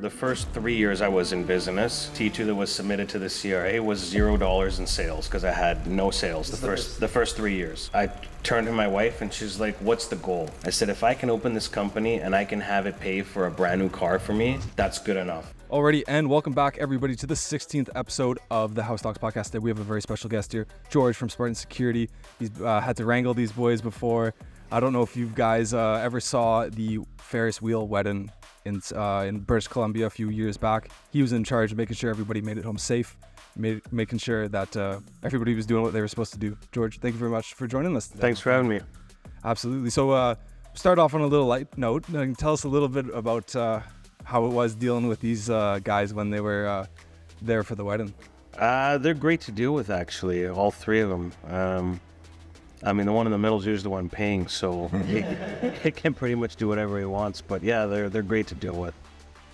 The first 3 years I was in business, T2 that was submitted to the CRA was $0 in sales because I had no sales the first 3 years. I turned to my wife and she's like, what's the goal? I said, if I can open this company and I can have it pay for a brand new car for me, that's good enough. Alrighty, and welcome back everybody to the 16th episode of the House Talks podcast. Today we have a very special guest here, George from Spartan Security. He's had to wrangle these boys before. I don't know if you guys ever saw the Ferris wheel wedding in British Columbia a few years back. He was in charge of making sure everybody made it home safe, making sure that everybody was doing what they were supposed to do. George, thank you very much for joining us today. Thanks for having me. Absolutely. So start off on a little light note. Tell us a little bit about how it was dealing with these guys when they were there for the wedding. They're great to deal with, actually, all three of them. I mean, the one in the middle is usually the one paying, so he can pretty much do whatever he wants. But yeah, they're great to deal with.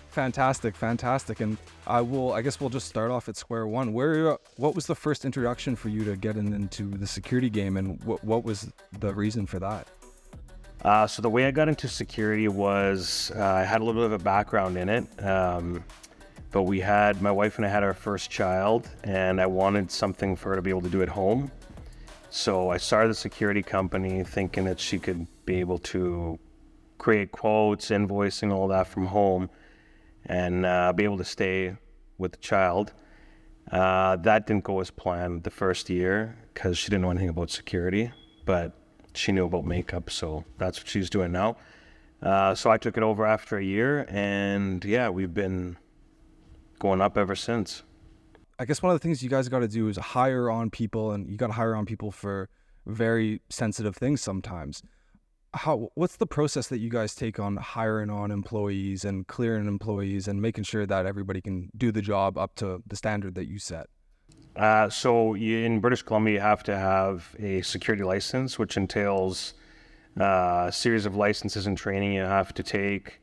Fantastic. And I guess we'll just start off at square one. What was the first introduction for you to getting into the security game, and what was the reason for that? So the way I got into security was I had a little bit of a background in it, but my wife and I had our first child, and I wanted something for her to be able to do at home. So I started a security company thinking that she could be able to create quotes, invoicing, all that from home, and be able to stay with the child. That didn't go as planned the first year because she didn't know anything about security, but she knew about makeup, so that's what she's doing now. So I took it over after a year, and yeah, we've been going up ever since. I guess one of the things you guys got to do is hire on people, and you got to hire on people for very sensitive things sometimes. What's the process that you guys take on hiring on employees and clearing employees and making sure that everybody can do the job up to the standard that you set? So in British Columbia, you have to have a security license, which entails a series of licenses and training you have to take.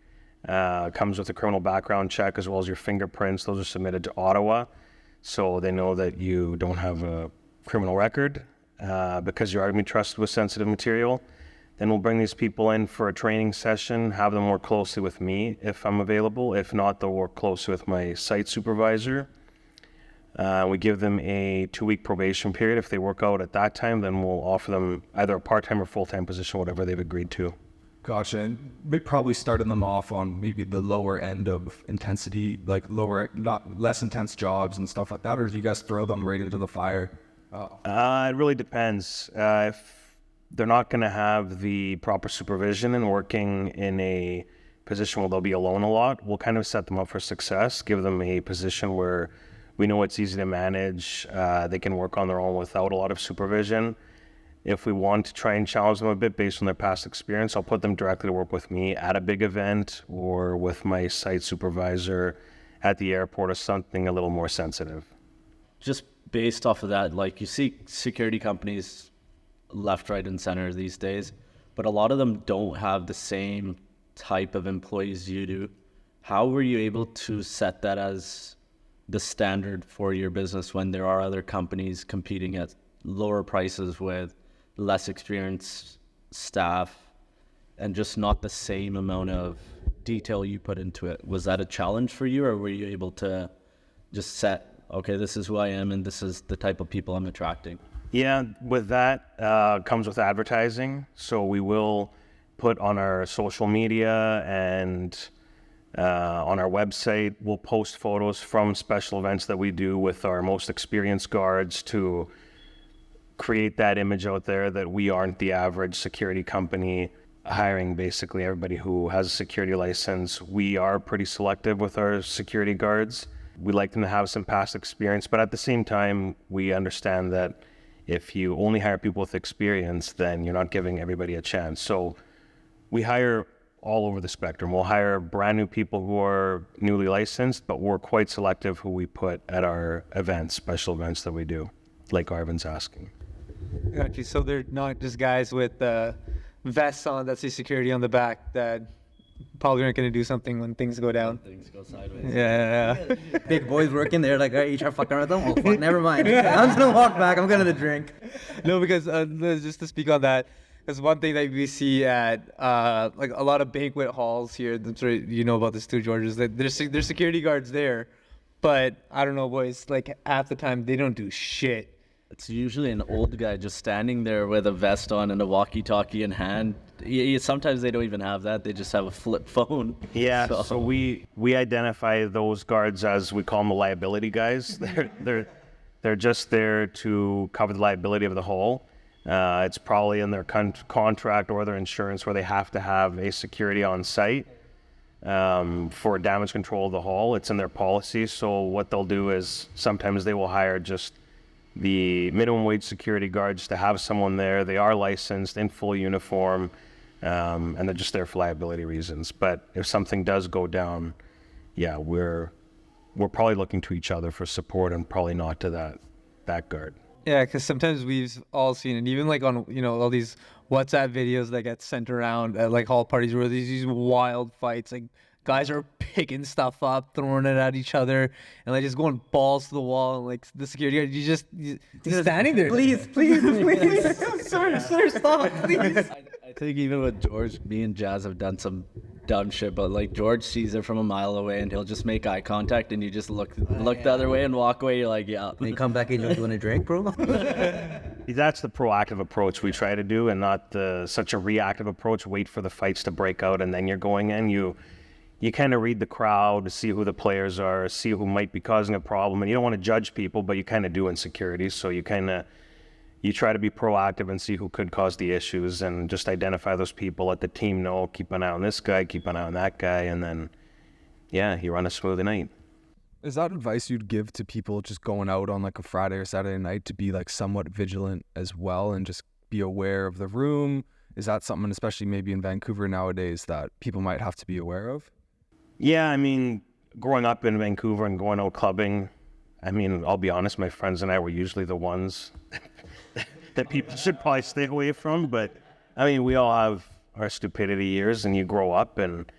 Comes with a criminal background check as well as your fingerprints. Those are submitted to Ottawa, so they know that you don't have a criminal record because you are going to be trusted with sensitive material. Then we'll bring these people in for a training session, have them work closely with me if I'm available. If not, they'll work closely with my site supervisor. We give them a 2-week probation period. If they work out at that time, then we'll offer them either a part-time or full-time position, whatever they've agreed to. Gotcha. And we probably starting them off on maybe the lower end of intensity, like less intense jobs and stuff like that, or do you guys throw them right into the fire? It really depends. If they're not going to have the proper supervision and working in a position where they'll be alone a lot, we'll kind of set them up for success, give them a position where we know it's easy to manage. They can work on their own without a lot of supervision. If we want to try and challenge them a bit based on their past experience, I'll put them directly to work with me at a big event or with my site supervisor at the airport or something a little more sensitive. Just based off of that, like you see security companies left, right, and center these days, but a lot of them don't have the same type of employees you do. How were you able to set that as the standard for your business when there are other companies competing at lower prices with less experienced staff and just not the same amount of detail you put into it? Was that a challenge for you, or were you able to just set, okay, this is who I am and this is the type of people I'm attracting? Yeah, with that comes with advertising. So we will put on our social media and on our website, we'll post photos from special events that we do with our most experienced guards to create that image out there that we aren't the average security company hiring basically everybody who has a security license. We are pretty selective with our security guards. We like them to have some past experience, but at the same time, we understand that if you only hire people with experience, then you're not giving everybody a chance. So we hire all over the spectrum. We'll hire brand new people who are newly licensed, but we're quite selective who we put at our events, special events that we do, like Arvin's asking. Gotcha. So they're not just guys with vests on that say security on the back that probably aren't going to do something when things go down. Things go sideways. Yeah. Big boys working there, like, you try fucking with them? Oh, fuck, never mind. I'm just going to walk back. I'm going to drink. No, because just to speak on that, Because one thing that we see at like a lot of banquet halls here, that's right, you know about this too, George, is that there's security guards there, but I don't know, boys. Like half the time they don't do shit. It's usually an old guy just standing there with a vest on and a walkie-talkie in hand. Sometimes they don't even have that; they just have a flip phone. Yeah, so we identify those guards as, we call them the liability guys. They're just there to cover the liability of the hall. It's probably in their contract or their insurance where they have to have a security on site for damage control of the hall. It's in their policy. So what they'll do is sometimes they will hire just the minimum wage security guards to have someone there. They are licensed in full uniform, and they're just there for liability reasons. But if something does go down, yeah, we're probably looking to each other for support, and probably not to that guard. Yeah, because sometimes we've all seen it, even like on all these WhatsApp videos that get sent around at like hall parties where there's these wild fights, like guys are picking stuff up, throwing it at each other, and like just going balls to the wall, and like the security guard, you're standing there. Please, sir, stop, please. I think even with George, me and Jazz have done some dumb shit, but like George sees it from a mile away and he'll just make eye contact and you just look the other way and walk away. You're like, yeah. And you come back and you want a drink, bro? That's the proactive approach we try to do, and not such a reactive approach. Wait for the fights to break out and then you're going in. You kind of read the crowd to see who the players are, see who might be causing a problem, and you don't want to judge people, but you kind of do in security. So you try to be proactive and see who could cause the issues, and just identify those people, let the team know, keep an eye on this guy, keep an eye on that guy, and then, yeah, you run a smooth night. Is that advice you'd give to people just going out on like a Friday or Saturday night, to be like somewhat vigilant as well and just be aware of the room? Is that something, especially maybe in Vancouver nowadays, that people might have to be aware of? Yeah, I mean, growing up in Vancouver and going out clubbing, I mean, I'll be honest, my friends and I were usually the ones that people should probably stay away from. But I mean, we all have our stupidity years, and you grow up, and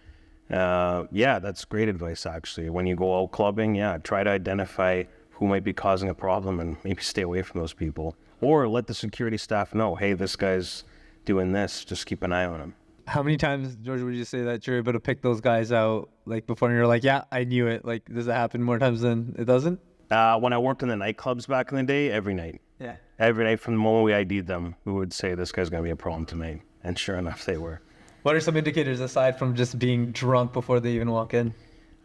yeah, that's great advice actually. When you go out clubbing, yeah, try to identify who might be causing a problem and maybe stay away from those people, or let the security staff know, hey, this guy's doing this, just keep an eye on him. How many times, George, would you say that you're able to pick those guys out like before, and you're like, yeah, I knew it? Like, does it happen more times than it doesn't? When I worked in the nightclubs back in the day, every night. Yeah. Every night from the moment we ID'd them, we would say, this guy's going to be a problem tonight. And sure enough, they were. What are some indicators aside from just being drunk before they even walk in?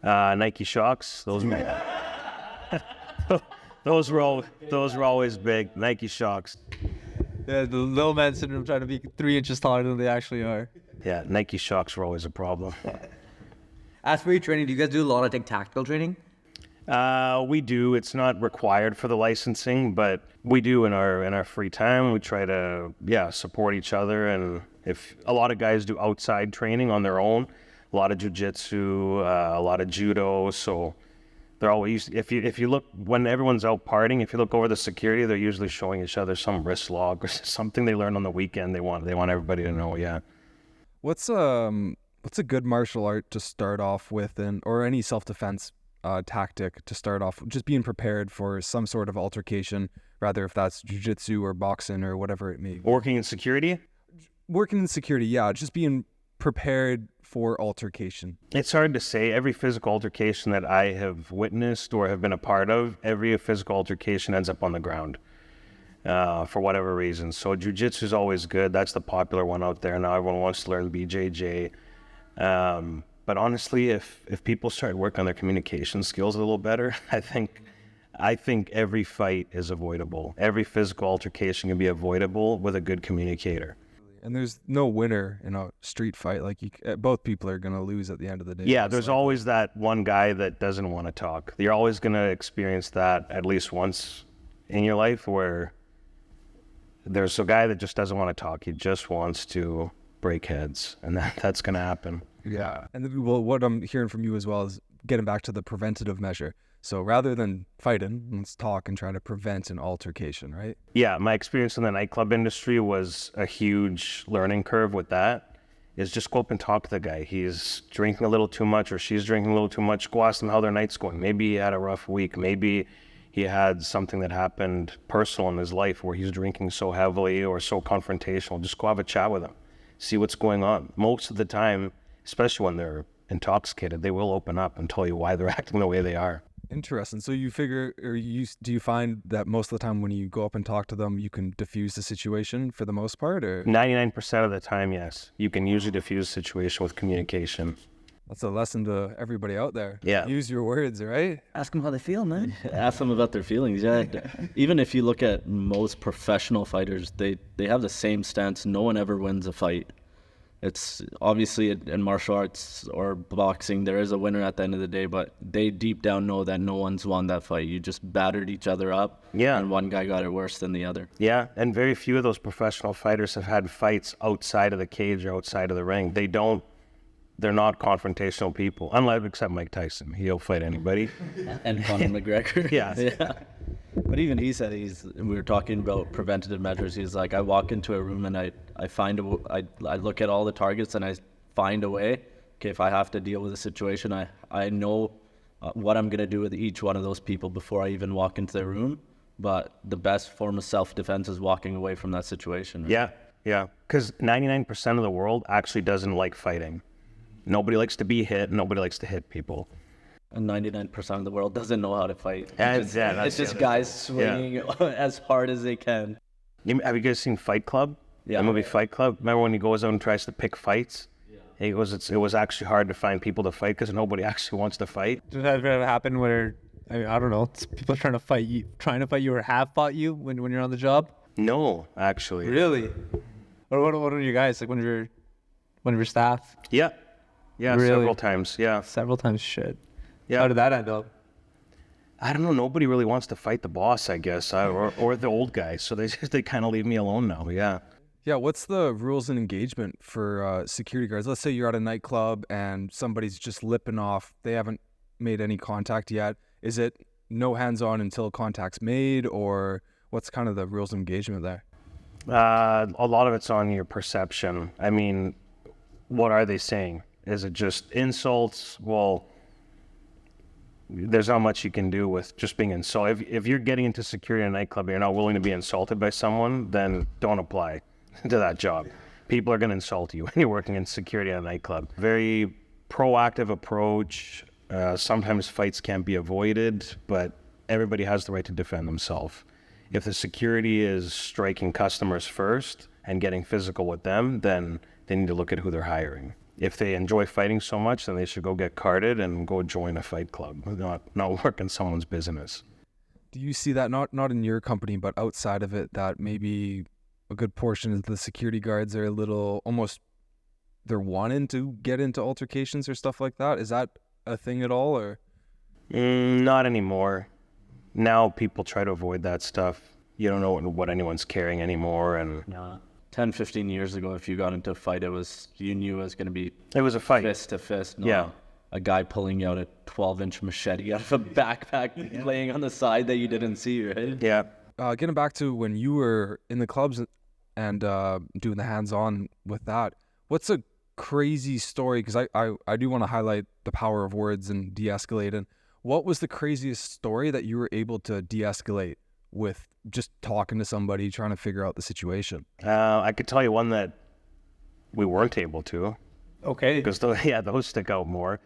Nike Shocks. Those were always big. Nike Shocks. Yeah, the little man syndrome, trying to be 3 inches taller than they actually are. Yeah, Nike Shocks were always a problem. As for your training, do you guys do a lot of like tactical training? We do. It's not required for the licensing, but we do in our free time. We try to support each other, and if a lot of guys do outside training on their own, a lot of jiu-jitsu, a lot of judo. So they're always, if you look when everyone's out partying, if you look over the security, they're usually showing each other some wrist lock or something they learned on the weekend. They want everybody to know. Yeah. What's a good martial art to start off with, or any self-defense tactic to start off, just being prepared for some sort of altercation, rather if that's jiu-jitsu or boxing or whatever it may be? Working in security? Working in security, yeah, just being prepared for altercation. It's hard to say. Every physical altercation that I have witnessed or have been a part of, every physical altercation ends up on the ground for whatever reason. So jiu-jitsu is always good. That's the popular one out there now. Everyone wants to learn BJJ. But honestly, if people start working on their communication skills a little better, I think every fight is avoidable. Every physical altercation can be avoidable with a good communicator. And there's no winner in a street fight. Like both people are going to lose at the end of the day. Yeah, there's always that one guy that doesn't want to talk. You're always going to experience that at least once in your life, where there's a guy that just doesn't want to talk. He just wants to break heads, and that's going to happen. Yeah. And what I'm hearing from you as well is getting back to the preventative measure. So rather than fighting, let's talk and try to prevent an altercation, right? Yeah, my experience in the nightclub industry was a huge learning curve with that. Is just go up and talk to the guy. He's drinking a little too much, or she's drinking a little too much. Go ask them how their night's going. Maybe he had a rough week. Maybe he had something that happened personal in his life where he's drinking so heavily or so confrontational, just go have a chat with him. See what's going on. Most of the time, especially when they're intoxicated, they will open up and tell you why they're acting the way they are. Interesting. So you figure, or do you find that most of the time when you go up and talk to them, you can diffuse the situation for the most part, or? 99% of the time, yes. You can usually diffuse a situation with communication. That's a lesson to everybody out there. Yeah. Use your words, right? Ask them how they feel, man. Ask them about their feelings. Yeah. Even if you look at most professional fighters, they have the same stance. No one ever wins a fight. It's obviously in martial arts or boxing, there is a winner at the end of the day, but they deep down know that no one's won that fight. You just battered each other up. Yeah. And one guy got it worse than the other. Yeah, and very few of those professional fighters have had fights outside of the cage or outside of the ring. They're not confrontational people, unless except Mike Tyson. He'll fight anybody. And Conor McGregor. Yeah. Yeah. But even he said we were talking about preventative measures. He's like, I walk into a room and I look at all the targets and I find a way. Okay, if I have to deal with a situation, I know what I'm going to do with each one of those people before I even walk into the room. But the best form of self-defense is walking away from that situation. Right? Yeah, because 99% of the world actually doesn't like fighting. Nobody likes to be hit. Nobody likes to hit people. And 99% of the world doesn't know how to fight. That's It's just guys swinging as hard as they can. Have you guys seen Fight Club? Yeah. The movie Fight Club? Remember when he goes out and tries to pick fights? Yeah. It was actually hard to find people to fight because nobody actually wants to fight. Does that ever happen where, I don't know, it's people trying to fight you or have fought you when you're on the job? No, actually. Really? Or what are you guys, like one of your staff? Yeah. Yeah, Really? several times. Yeah. Several times, shit. Yeah. How did that end up? I don't know. Nobody really wants to fight the boss, I guess, or the old guy. So they kind of leave me alone now. Yeah. Yeah, what's the rules and engagement for security guards? Let's say you're at a nightclub and somebody's just lipping off. They haven't made any contact yet. Is it no hands-on until contact's made, or what's kind of the rules of engagement there? A lot of it's on your perception. I mean, what are they saying? Is it just insults? Well, there's not much you can do with just being insulted. If you're getting into security in a nightclub and you're not willing to be insulted by someone, then don't apply to that job. People are going to insult you when you're working in security in a nightclub. Very proactive approach. Sometimes fights can't be avoided, but everybody has the right to defend themselves. If the security is striking customers first and getting physical with them, then they need to look at who they're hiring. If they enjoy fighting so much, then they should go get carded and go join a fight club, not work in someone's business. Do you see that, not in your company, but outside of it, that maybe a good portion of the security guards are a little, almost, they're wanting to get into altercations or stuff like that? Is that a thing at all, or? Not anymore. Now people try to avoid that stuff. You don't know what anyone's carrying anymore, and 10, 15 years ago, if you got into a fight, you knew it was going to be it was a fight. Fist to fist. No, Yeah. A guy pulling out a 12-inch machete out of a backpack laying on the side that you didn't see, right? Yeah. Getting back to when you were in the clubs and doing the hands-on with that, what's a crazy story? Because I do want to highlight the power of words and de-escalate. And what was the craziest story that you were able to de-escalate with just talking to somebody, trying to figure out the situation? I could tell you one that we weren't able to. Okay. Because those stick out more.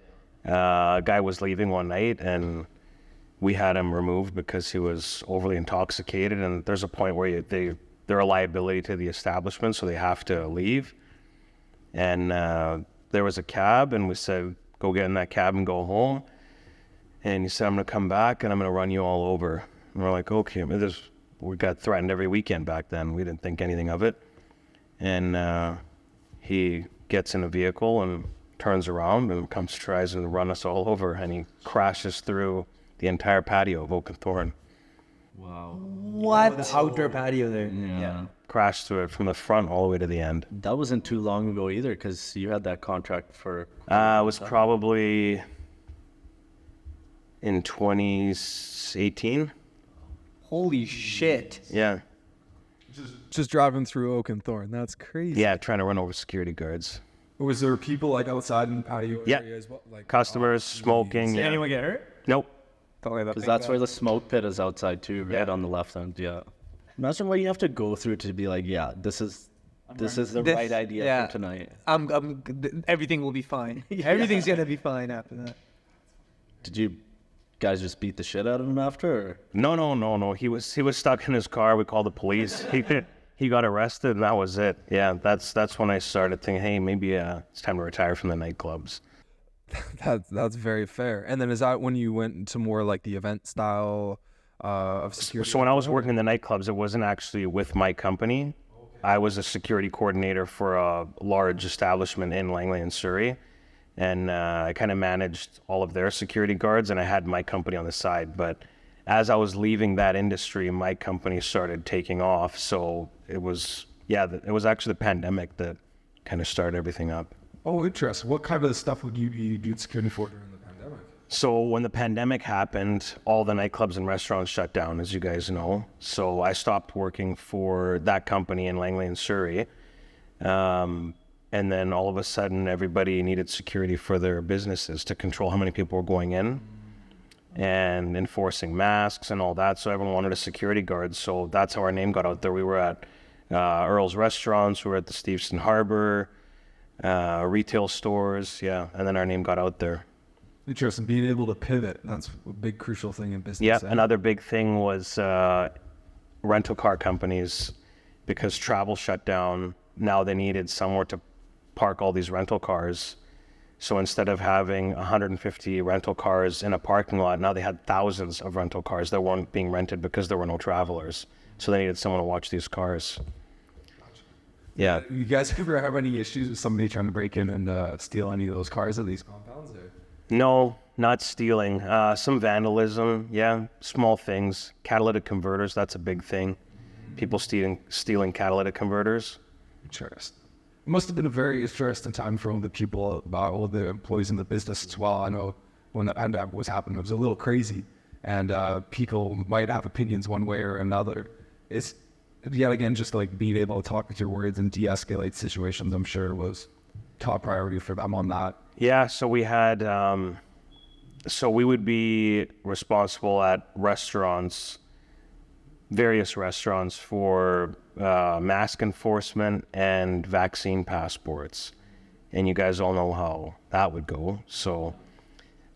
A guy was leaving one night and we had him removed because he was overly intoxicated, and there's a point where they're a liability to the establishment, so they have to leave. And there was a cab, and we said, go get in that cab and go home. And he said, I'm going to come back and I'm going to run you all over. And we're like, okay. We got threatened every weekend back then. We didn't think anything of it. And he gets in a vehicle and turns around and tries to run us all over, and he crashes through the entire patio of Oak and Thorn. Wow. What? The outdoor patio there. Yeah. Crashed through it from the front all the way to the end. That wasn't too long ago either, because you had that contract for... It was probably in 2018. Holy shit. Yeah. Just driving through Oak and Thorn. That's crazy. Yeah, trying to run over security guards. Was there people like outside in the patio Yeah. area as well? Like Customers smoking. Did Yeah. anyone get hurt? Nope. Because that's where the smoke pit is outside too, right on the left end. Yeah. Imagine what you have to go through to be like, yeah, this is the right idea for tonight. Everything will be fine. Everything's gonna be fine after that. Did you guys just beat the shit out of him after? Or? No. He was stuck in his car. We called the police. He got arrested, and that was it. Yeah, that's when I started thinking, hey, maybe it's time to retire from the nightclubs. That's very fair. And then is that when you went into more like the event style of security? So when I was working in the nightclubs, it wasn't actually with my company. I was a security coordinator for a large establishment in Langley and Surrey. And I kind of managed all of their security guards, and I had my company on the side. But as I was leaving that industry, my company started taking off. So it was actually the pandemic that kind of started everything up. Oh, interesting. What kind of stuff would you be doing security for during the pandemic? So when the pandemic happened, all the nightclubs and restaurants shut down, as you guys know. So I stopped working for that company in Langley and Surrey. And then all of a sudden, everybody needed security for their businesses to control how many people were going in and enforcing masks and all that. So everyone wanted a security guard. So that's how our name got out there. We were at Earl's Restaurants. We were at the Steveston Harbor, retail stores. Yeah. And then our name got out there. Interesting. Being able to pivot. That's a big crucial thing in business. Yeah. Another big thing was rental car companies, because travel shut down. Now they needed somewhere to park all these rental cars. So instead of having 150 rental cars in a parking lot, now they had thousands of rental cars that weren't being rented because there were no travelers. So they needed someone to watch these cars. Yeah. You guys ever have any issues with somebody trying to break in and steal any of those cars at these compounds? Or? No, not stealing. Some vandalism, yeah, small things. Catalytic converters, that's a big thing. People stealing catalytic converters. Interesting. It must have been a very interesting time for all the people, all the employees in the business as well. I know when the pandemic was happening, it was a little crazy, and people might have opinions one way or another. It's yet again just like being able to talk with your words and de-escalate situations. I'm sure was top priority for them on that. Yeah. So we had, so we would be responsible at restaurants, various restaurants, for mask enforcement and vaccine passports. And you guys all know how that would go. So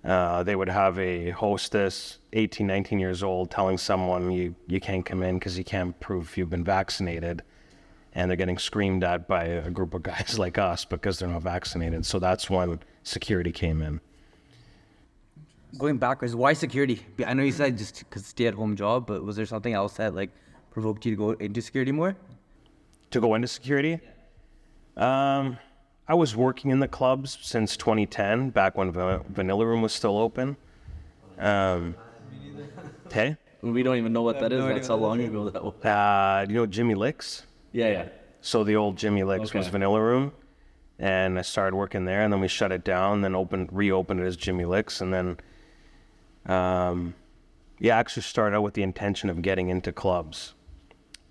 they would have a hostess, 18, 19 years old, telling someone you can't come in because you can't prove you've been vaccinated. And they're getting screamed at by a group of guys like us because they're not vaccinated. So that's when security came in. Going backwards, why security? I know you said just because stay-at-home job, but was there something else that like provoked you to go into security more? To go into security? I was working in the clubs since 2010, back when Vanilla Room was still open. Okay. We don't even know what that is. That's how long ago that was. You know Jimmy Licks? Yeah. So the old Jimmy Licks was Vanilla Room, and I started working there, and then we shut it down, then reopened it as Jimmy Licks, and then I actually started out with the intention of getting into clubs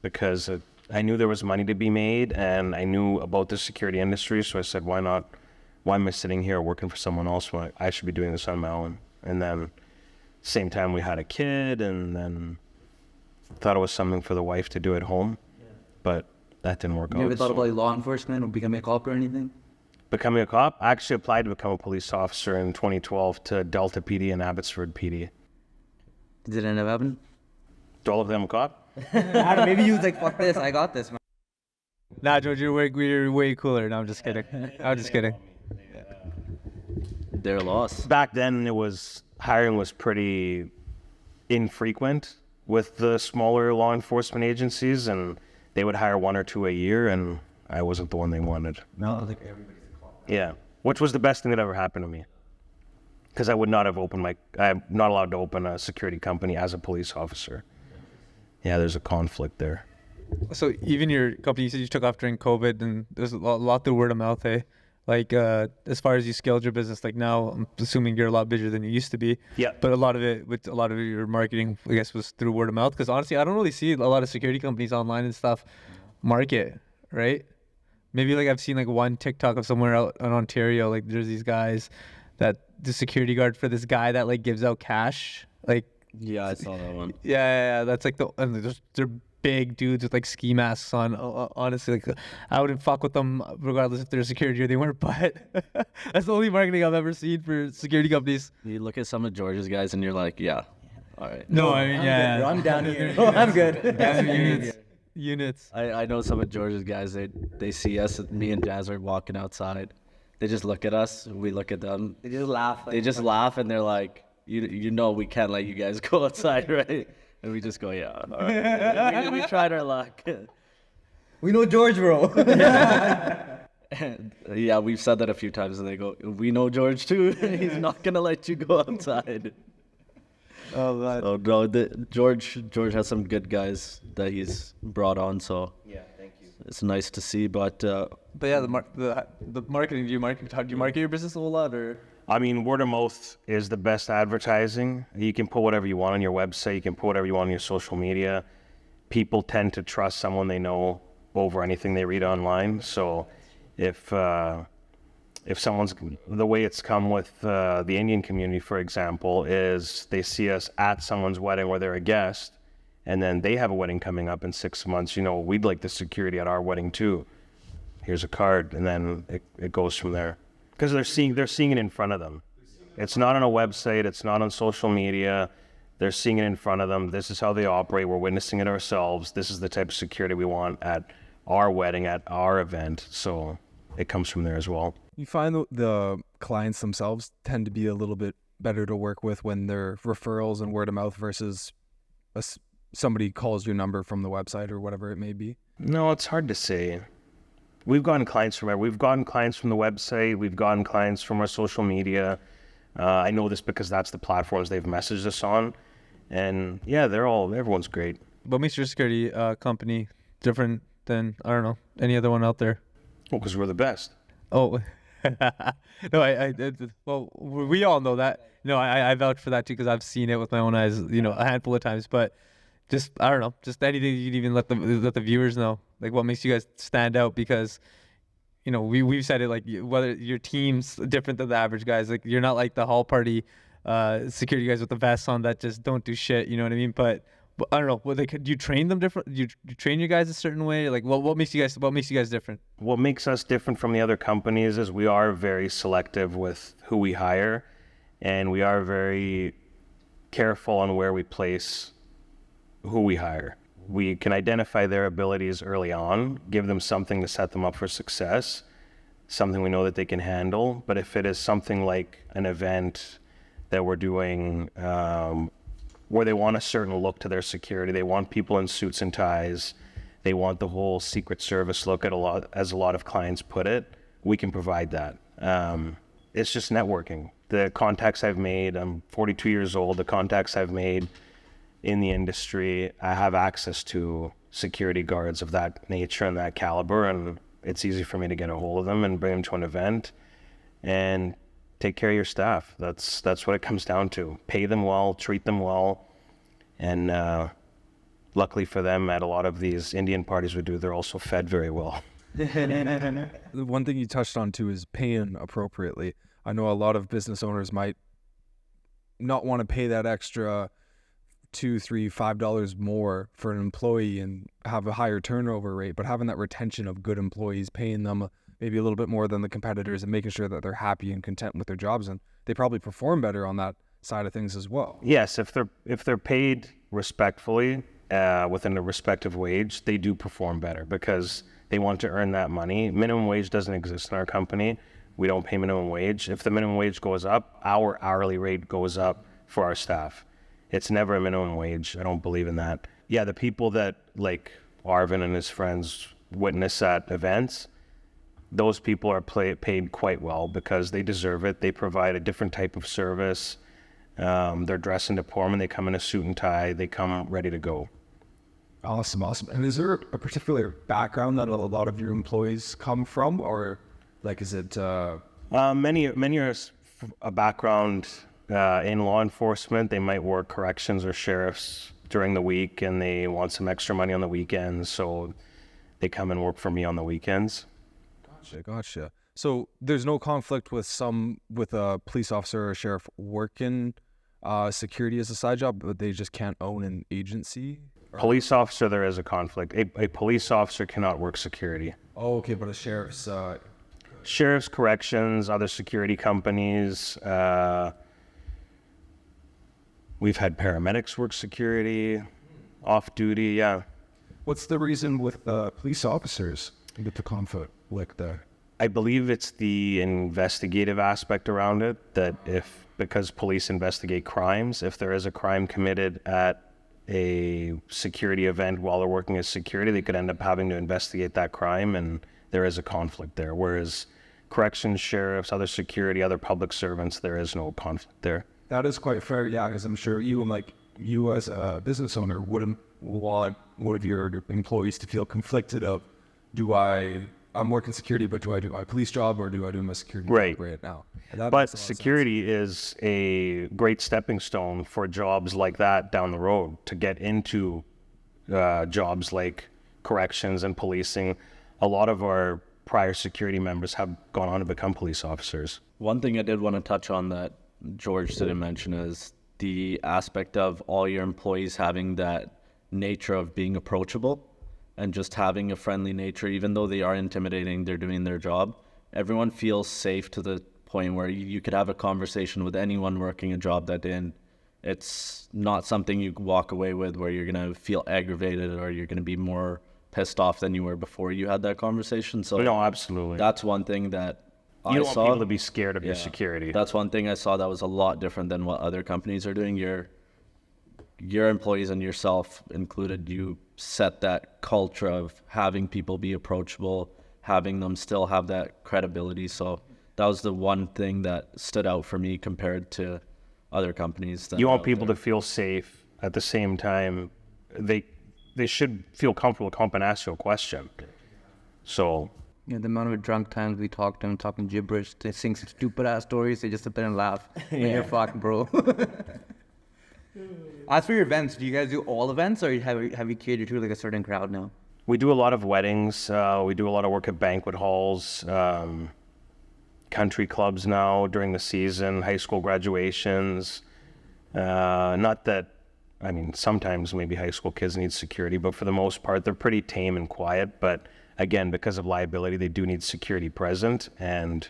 because I knew there was money to be made, and I knew about the security industry, so I said, why not? Why am I sitting here working for someone else when I should be doing this on my own? And then same time we had a kid, and then thought it was something for the wife to do at home, but that didn't work out. You ever thought about like, law enforcement or becoming a cop or anything? Becoming a cop? I actually applied to become a police officer in 2012 to Delta PD and Abbotsford PD. Did it end up happening? Do all of them a cop? I don't know, maybe you was like, fuck this, I got this, man. Nah, George, you're way cooler. No, I'm just kidding. I'm just kidding. They're lost. Back then, hiring was pretty infrequent with the smaller law enforcement agencies, and they would hire one or two a year, and I wasn't the one they wanted. No, I think everybody's a cop. Yeah, which was the best thing that ever happened to me, because I would not have I'm not allowed to open a security company as a police officer. Yeah, there's a conflict there. So even your company, you said you took off during COVID, and there's a lot through word of mouth, eh? Like as far as you scaled your business, like now I'm assuming you're a lot busier than you used to be. Yeah. But a lot of your marketing, I guess, was through word of mouth. Because honestly, I don't really see a lot of security companies online and stuff market, right? Maybe like I've seen like one TikTok of somewhere out in Ontario, like there's these guys that the security guard for this guy that like gives out cash Like, Yeah, I saw that one. yeah. That's like and they're big dudes with like ski masks on. Honestly, like I wouldn't fuck with them regardless if they're security or they weren't. But that's the only marketing I've ever seen for security companies. You look at some of George's guys and you're like, yeah, all right. No, I mean, yeah. I'm down here. I'm good. Units. I know some of George's guys, they see us, me and Jazz are walking outside. They just look at us, we look at them. They just laugh. They just laugh and they're like, you know we can't let you guys go outside, right? And we just go, yeah, all right. we tried our luck. We know George, bro. Yeah, we've said that a few times and they go, we know George too. He's not going to let you go outside. Oh, that. Oh no, George has some good guys that he's brought on, so Yeah, thank you. it's nice to see. But But yeah, the marketing. Do you market your business a whole lot, or? I mean, word of mouth is the best advertising. You can put whatever you want on your website. You can put whatever you want on your social media. People tend to trust someone they know over anything they read online. So if someone's, the way it's come with the Indian community, for example, is they see us at someone's wedding where they're a guest, and then they have a wedding coming up in 6 months. You know, we'd like the security at our wedding too. Here's a card, and then it goes from there. Because they're seeing it in front of them. It's not on a website. It's not on social media. They're seeing it in front of them. This is how they operate. We're witnessing it ourselves. This is the type of security we want at our wedding, at our event. So it comes from there as well. You find the clients themselves tend to be a little bit better to work with when they're referrals and word of mouth versus somebody calls your number from the website or whatever it may be? No, it's hard to say. We've gotten clients from everywhere. We've gotten clients from the website. We've gotten clients from our social media. I know this because that's the platforms they've messaged us on. And yeah, everyone's great. What makes your security company different than, I don't know, any other one out there? Well, because we're the best. Oh, no, well, we all know that. No, I vouch for that too because I've seen it with my own eyes, a handful of times. But just, I don't know, just anything you can even let the viewers know. Like, what makes you guys stand out? Because, we've said it, like, whether your team's different than the average guys. Like, you're not like the hall party security guys with the vests on that just don't do shit. You know what I mean? But I don't know. Do you train them different? Do you train your guys a certain way? Like, what makes you guys different? What makes us different from the other companies is we are very selective with who we hire, and we are very careful on where we place who we hire. We can identify their abilities early on, give them something to set them up for success, something we know that they can handle. But if it is something like an event that we're doing where they want a certain look to their security, they want people in suits and ties, they want the whole Secret Service look as a lot of clients put it, we can provide that. It's just networking. The contacts I've made, I'm 42 years old, the contacts I've made in the industry, I have access to security guards of that nature and that caliber, and it's easy for me to get a hold of them and bring them to an event and take care of your staff. That's what it comes down to. Pay them well, treat them well, and luckily for them, at a lot of these Indian parties we do, they're also fed very well. The one thing you touched on too is paying appropriately. I know a lot of business owners might not want to pay that extra $2, $3, $5 more for an employee and have a higher turnover rate, but having that retention of good employees, paying them maybe a little bit more than the competitors and making sure that they're happy and content with their jobs, and they probably perform better on that side of things as well. Yes, if they're paid respectfully within a respective wage, they do perform better because they want to earn that money. Minimum wage doesn't exist in our company. We don't pay minimum wage. If the minimum wage goes up, our hourly rate goes up for our staff. It's never a minimum wage. I don't believe in that. Yeah, the people that, like Arvin and his friends, witness at events, those people are paid quite well because they deserve it. They provide a different type of service. They're dressed in decorum and they come in a suit and tie. They come ready to go. Awesome. And is there a particular background that a lot of your employees come from, or like is it? Many are a background in law enforcement. They might work corrections or sheriffs during the week, and they want some extra money on the weekends, so they come and work for me on the weekends. Gotcha. So there's no conflict with a police officer or a sheriff working security as a side job, but they just can't own an agency? Police officer, there is a conflict. A police officer cannot work security. Oh, okay, but a sheriff's. Sheriff's, corrections, other security companies. We've had paramedics work security, off duty. Yeah. What's the reason with police officers with the conflict like that? I believe it's the investigative aspect around it, that because police investigate crimes, if there is a crime committed at a security event while they're working as security, they could end up having to investigate that crime, and there is a conflict there. Whereas corrections, sheriffs, other security, other public servants, there is no conflict there. That is quite fair, yeah, because I'm sure you as a business owner wouldn't want one of your employees to feel conflicted of, I'm working security, but do I do my police job or do I do my security Right. job right now? But security is a great stepping stone for jobs like that down the road, to get into jobs like corrections and policing. A lot of our prior security members have gone on to become police officers. One thing I did want to touch on that George didn't mention is the aspect of all your employees having that nature of being approachable and just having a friendly nature. Even though they are intimidating, they're doing their job. Everyone feels safe to the point where you could have a conversation with anyone working a job that day, and it's not something you walk away with where you're going to feel aggravated or you're going to be more pissed off than you were before you had that conversation. So No, absolutely. that's one thing that You I don't want saw. people to be scared of your Yeah. security. That's one thing I saw that was a lot different than what other companies are doing. Your employees and yourself included, you set that culture of having people be approachable, having them still have that credibility. So that was the one thing that stood out for me compared to other companies. That You are want out people there. to feel safe. At the same time, they should feel comfortable to come up and ask you a question. So Yeah, the amount of drunk times we talked to them talking gibberish, they sing some stupid ass stories, they just sit there and laugh. Yeah. You're fucked, bro. As for your events, do you guys do all events, or have you catered to like a certain crowd now? we do a lot of weddings. We do a lot of work at banquet halls, country clubs now during the season, high school graduations. Not that, I mean, sometimes maybe high school kids need security, but for the most part, they're pretty tame and quiet. But again, because of liability, they do need security present, and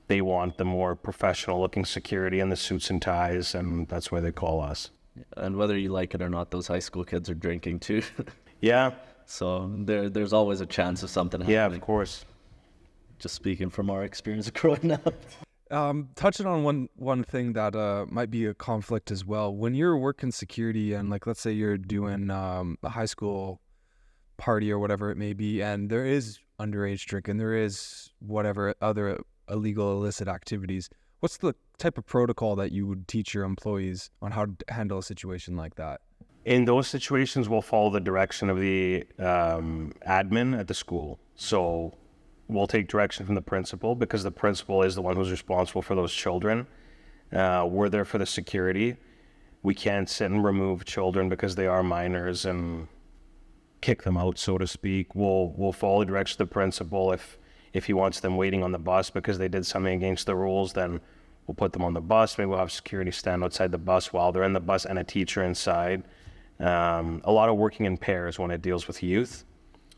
they want the more professional looking security and the suits and ties, and that's why they call us. And whether you like it or not, those high school kids are drinking too. Yeah, So there's always a chance of something happening. yeah, of course. Just speaking from our experience growing up. Touching on one thing that might be a conflict as well. When you're working security and like, let's say you're doing a high school party or whatever it may be, and there is underage drinking, there is whatever other illegal illicit activities, what's the type of protocol that you would teach your employees on how to handle a situation like that? In those situations, we'll follow the direction of the admin at the school. So we'll take direction from the principal, because the principal is the one who's responsible for those children. We're there for the security. We can't sit and remove children because they are minors and kick them out, so to speak. We'll follow the direction of the principal. If he wants them waiting on the bus because they did something against the rules, then we'll put them on the bus. Maybe we'll have security stand outside the bus while they're in the bus and a teacher inside. A lot of working in pairs when it deals with youth.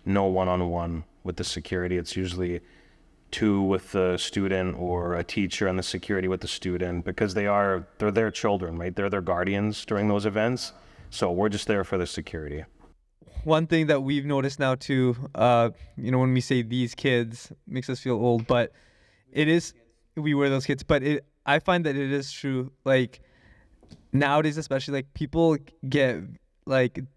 No one-on-one with the security. It's usually two with the student or a teacher and the security with the student, because they're their children, right? They're their guardians during those events. So we're just there for the security. One thing that we've noticed now too, when we say these kids, makes us feel old, but it is, we were those kids, but I find that it is true. Like nowadays, especially, like people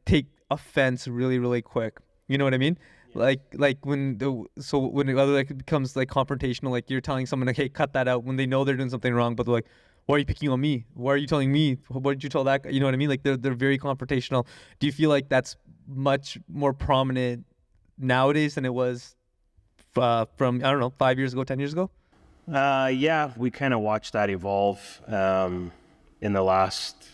take offense really, really quick. You know what I mean? Like when it becomes like confrontational, like you're telling someone, like, hey, cut that out, when they know they're doing something wrong, but they're like, why are you picking on me? Why are you telling me? What did you tell that guy? You know what I mean? Like they're very confrontational. Do you feel like that's much more prominent nowadays than it was from, I don't know, 5 years ago, 10 years ago? Yeah, we kind of watched that evolve in the last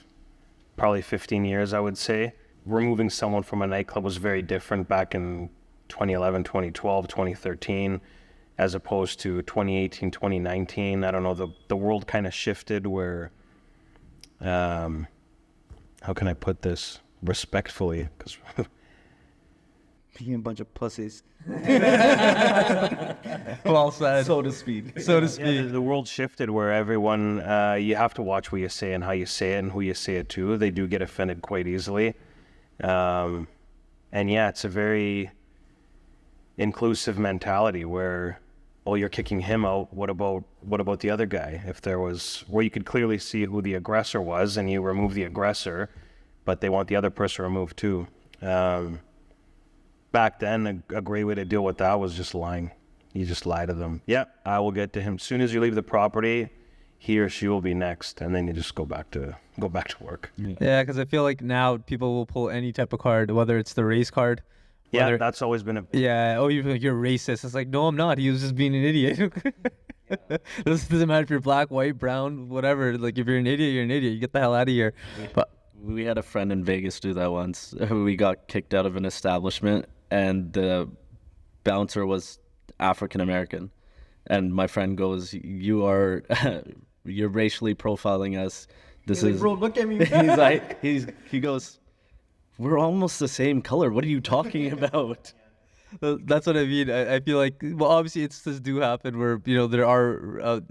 probably 15 years, I would say. Removing someone from a nightclub was very different back in 2011, 2012, 2013, as opposed to 2018, 2019. I don't know, the world kind of shifted where how can I put this respectfully? Because Being a bunch of pussies. Well said. So to speak. So to yeah, speak. the world shifted where everyone, you have to watch what you say and how you say it and who you say it to. They do get offended quite easily. And yeah, it's a very inclusive mentality where, oh, you're kicking him out. What about the other guy? If there was, where you could clearly see who the aggressor was and you remove the aggressor, but they want the other person removed too. Back then, a great way to deal with that was just lying. You just lie to them. Yeah, I will get to him. As soon as you leave the property, he or she will be next, and then you just go back to work. Yeah, because I feel like now people will pull any type of card, whether it's the race card. Yeah, whether- that's always been a Yeah. Oh, you're racist. It's like, no, I'm not. He was just being an idiot. This doesn't matter if you're black, white, brown, whatever. Like, if you're an idiot, you're an idiot. You get the hell out of here. But We had a friend in Vegas do that once. We got kicked out of an establishment, and the bouncer was African American. And my friend goes, "You are, you're racially profiling us. This is." Bro, look at me. He goes, "We're almost the same color. What are you talking about?" that's what I mean. I feel like, well, obviously instances do happen where, there are,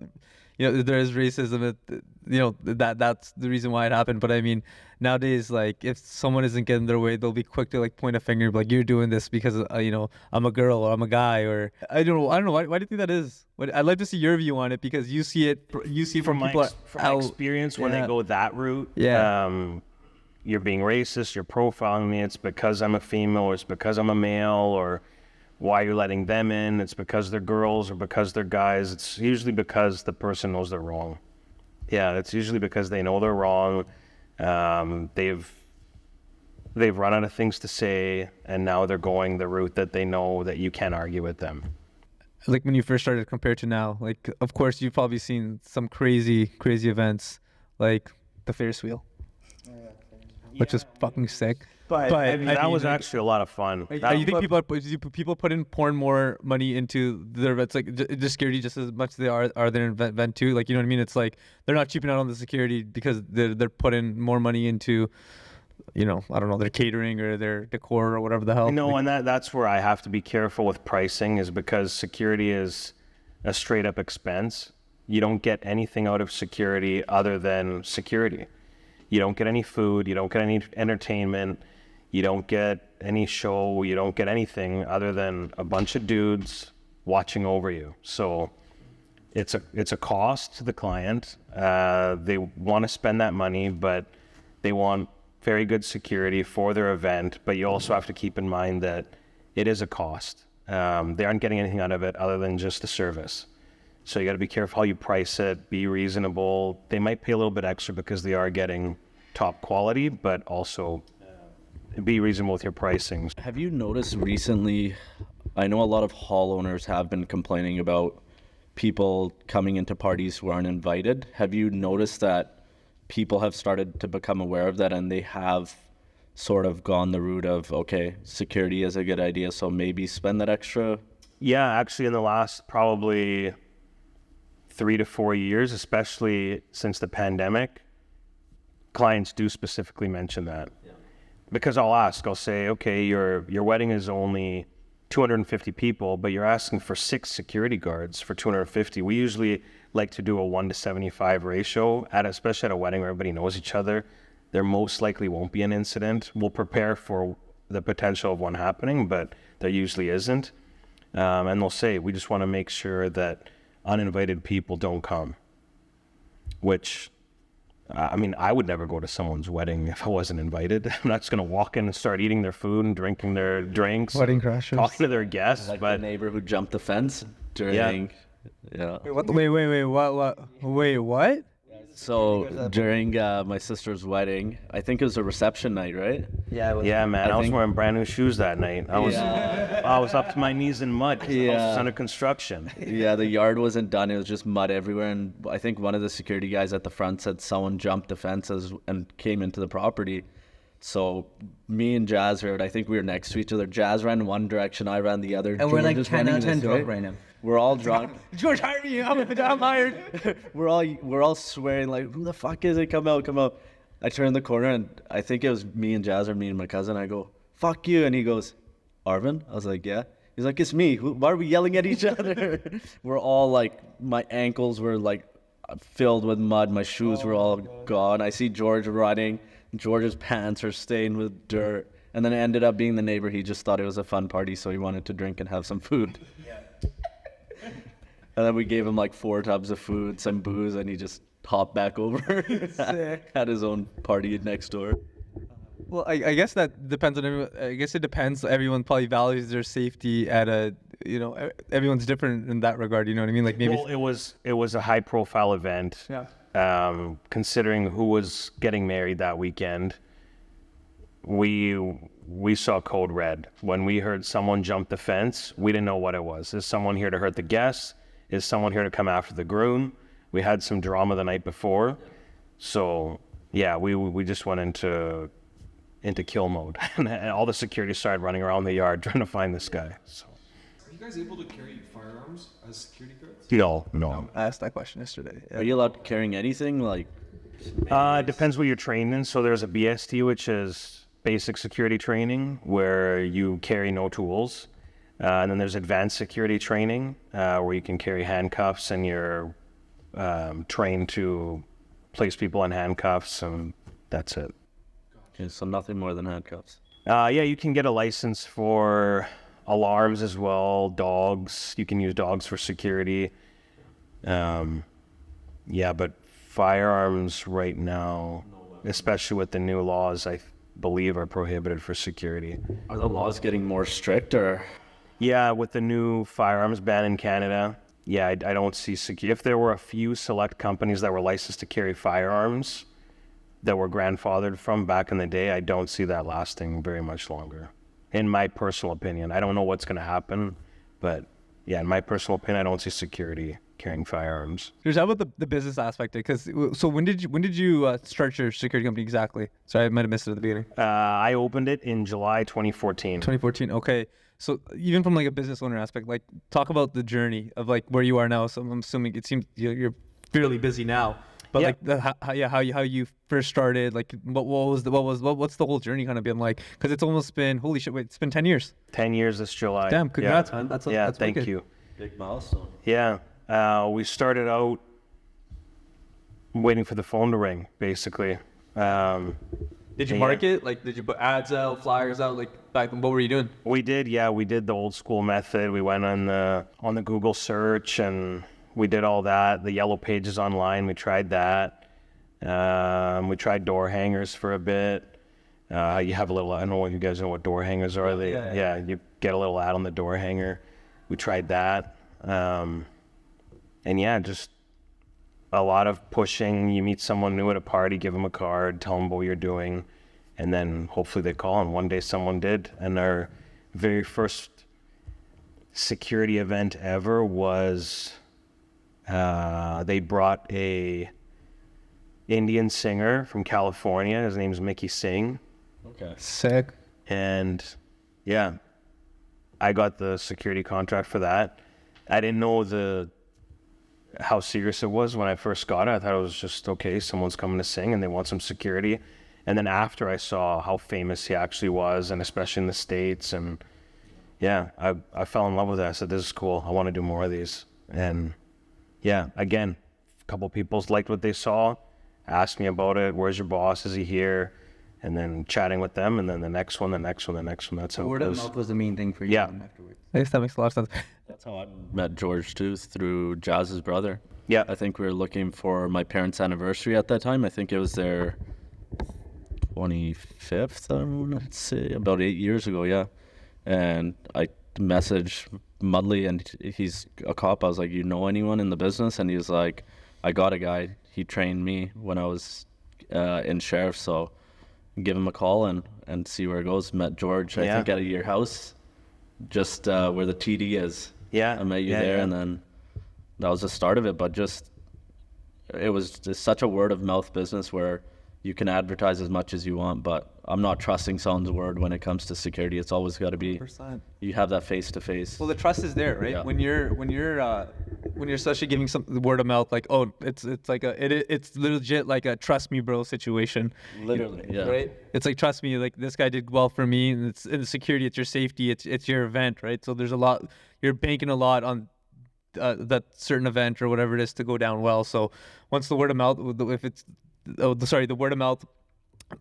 there is racism. That's the reason why it happened. But I mean, nowadays, like, if someone isn't getting their way, they'll be quick to like point a finger, like, you're doing this because I'm a girl or I'm a guy, or I don't know. Why do you think that is? I'd like to see your view on it, because you see it from people from my experience when they go that route. Yeah. You're being racist, you're profiling me, it's because I'm a female, or it's because I'm a male, or why you're letting them in, it's because they're girls or because they're guys. It's usually because the person knows they're wrong. Yeah, it's usually because they know they're wrong. They've run out of things to say, and now they're going the route that they know that you can't argue with them. Like, when you first started compared to now, like, of course you've probably seen some crazy events, like the Ferris wheel, which is fucking sick. But I That was like, actually a lot of fun. Like, That- you think people put in more money into their events, like the security, just as much as they are their event too? Like, you know what I mean? It's like they're not cheaping out on the security because they're putting more money into, I don't know, their catering or their decor or whatever the hell. No, and that's where I have to be careful with pricing, is because security is a straight up expense. You don't get anything out of security other than security. You don't get any food, you don't get any entertainment, you don't get any show, you don't get anything other than a bunch of dudes watching over you. So it's a cost to the client. They want to spend that money, but they want very good security for their event. But you also have to keep in mind that it is a cost. They aren't getting anything out of it other than just the service. So you got to be careful how you price it, be reasonable. They might pay a little bit extra because they are getting top quality, but also be reasonable with your pricing. Have you noticed recently, I know a lot of hall owners have been complaining about people coming into parties who aren't invited. Have you noticed that people have started to become aware of that, and they have sort of gone the route of, okay, security is a good idea, so maybe spend that extra? Yeah, actually in the last probably 3 to 4 years, especially since the pandemic, clients do specifically mention that. Because I'll say, okay, your wedding is only 250 people, but you're asking for 6 security guards for 250. We usually like to do a 1:75 ratio, especially at a wedding where everybody knows each other. There most likely won't be an incident. We'll prepare for the potential of one happening, but there usually isn't. And they'll say, we just want to make sure that uninvited people don't come, which, I mean, I would never go to someone's wedding if I wasn't invited. I'm not just going to walk in and start eating their food and drinking their drinks. Wedding crashers. Talking to their guests. Like but the neighbor who jumped the fence during, yeah. Wait, what? So during my sister's wedding, I think it was a reception night, right? yeah, man, I was think- wearing brand new shoes that night. I was up to my knees in mud. 'Cause the house was Yeah. under construction. Yeah, the yard wasn't done. It was just mud everywhere. And I think one of the security guys at the front said someone jumped the fences and came into the property. So me and Jazz I think we were next to each other. Jazz ran one direction, I ran the other. And we're like George is 10 out running of 10 this drunk way. right now. We're all drunk. George, hire me. I'm hired. we're all swearing like, who the fuck is it? Come out, come out. I turned the corner and I think it was me and Jazz or me and my cousin. I go, fuck you. And he goes, Arvin? I was like, yeah. He's like, it's me. Why are we yelling at each other? We're all like, my ankles were like filled with mud. My shoes were all gone. I see George running. George's pants are stained with dirt. And then it ended up being the neighbor. He just thought it was a fun party, so he wanted to drink and have some food. And then we gave him like 4 tubs of food, some booze, and he just hopped back over. Had his own party next door. Well, I guess that depends on everyone. I guess it depends. Everyone probably values their safety at a, everyone's different in that regard. You know what I mean? Like maybe. Well, it was a high profile event. Yeah. Considering who was getting married that weekend, we saw code red. When we heard someone jump the fence, we didn't know what it was. Is someone here to hurt the guests? Is someone here to come after the groom? We had some drama the night before. So yeah, we just went into kill mode. And all the security started running around the yard trying to find this guy. So. Are you guys able to carry firearms as security guards? No. I asked that question yesterday. Are you allowed carrying anything? Like, It depends what you're trained in. So there's a BST, which is basic security training, where you carry no tools. And then there's advanced security training, where you can carry handcuffs and you're trained to place people in handcuffs, and that's it. okay, so nothing more than handcuffs. Yeah, you can get a license for alarms as well, dogs. You can use dogs for security. Yeah, but firearms right now, especially with the new laws, I believe are prohibited for security. Are the laws getting more strict, or? Yeah, with the new firearms ban in Canada, yeah, I don't see security. If there were a few select companies that were licensed to carry firearms that were grandfathered from back in the day, I don't see that lasting very much longer. In my personal opinion, I don't know what's going to happen, but yeah, in my personal opinion, I don't see security carrying firearms. Here's how about the business aspect? Because so when did you start your security company exactly? Sorry, I might have missed it at the beginning. I opened it in July 2014. 2014. Okay. So even from like a business owner aspect, like talk about the journey of like where you are now. So I'm assuming it seems you're fairly busy now. But Yeah. like how you first started, like what's the whole journey kind of been like? Because it's almost been holy shit. Wait, it's been 10 years. 10 years this July. Damn, congrats, yeah. man. That's thank wicked. you. Big milestone. Yeah, we started out waiting for the phone to ring, basically. Did you Yeah. market? Like, did you put ads out, flyers out? Like, back then, what were you doing? We did the old school method. We went on the Google search and we did all that. The yellow pages online, we tried that. We tried door hangers for a bit. You have a little, I don't know if you guys know what door hangers are. Yeah, you get a little ad on the door hanger. We tried that. And yeah, just a lot of pushing. You meet someone new at a party, give them a card, tell them what you're doing, and then hopefully they call. And one day someone did. And our very first security event ever was they brought a Indian singer from California. His name's Mickey Singh. Okay. Sick. And yeah, I got the security contract for that. I didn't know how serious it was when I first got it. I thought it was just, okay, someone's coming to sing and they want some security. And then after I saw how famous he actually was, and especially in the States, and yeah, I fell in love with it. I said, this is cool. I want to do more of these. And yeah, again, a couple people liked what they saw, asked me about it. Where's your boss? Is he here? And then chatting with them, and then the next one. That's how Word it of goes. mouth was the main thing for you Yeah. afterwards. I guess that makes a lot of sense. That's how I met George too, through Jazz's brother. Yeah. I think we were looking for my parents' anniversary at that time. I think it was their 25th, I want to say, about 8 years ago, yeah. And I messaged Mudley, and he's a cop. I was like, you know anyone in the business? And he was like, I got a guy. He trained me when I was in sheriff, so give him a call and see where it goes. Met George, I Yeah. think, at your house, just where the TD is. Yeah. I met you Yeah, there, yeah. and then that was the start of it. But it was just such a word of mouth business where you can advertise as much as you want, but I'm not trusting someone's word when it comes to security. It's always got to be 100%. you have that face to face. Well, the trust is there, right? Yeah. When you're especially giving some word of mouth, like, oh, it's like it's legit like a trust me, bro situation. Literally, yeah. Right? It's like, trust me, like this guy did well for me, and it's in the security, it's your safety, it's your event, right? So there's a lot, you're banking a lot on that certain event or whatever it is to go down well. So once the word of mouth, if it's, the word of mouth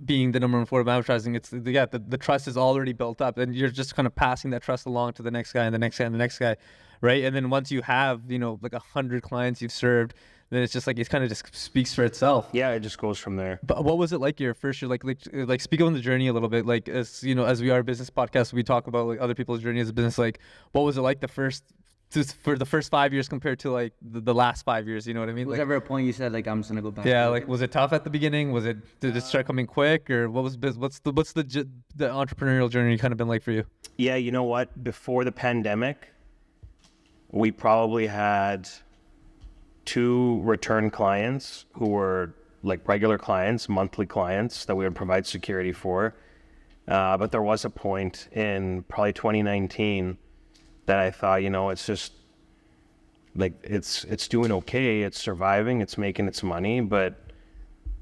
being the number one form of advertising, it's the trust is already built up, and you're just kind of passing that trust along to the next guy and the next guy and the next guy, right? And then once you have, like 100 clients you've served, then it's just like, it kind of just speaks for itself. Yeah, it just goes from there. But what was it like your first year? Like speak on the journey a little bit. Like, as you know, as we are a business podcast, we talk about like other people's journey as a business. Like, what was it like for the first 5 years compared to like the last 5 years? You know what I mean? Was Like, there ever a point you said like I'm just gonna go back? yeah, to like, was it tough at the beginning? Did it start coming quick, or what's the entrepreneurial journey kind of been like for you? Yeah, you know what? Before the pandemic, we probably had 2 return clients who were like regular clients, monthly clients that we would provide security for. But there was a point in probably 2019 that I thought, it's just like, it's doing okay. It's surviving. It's making its money, but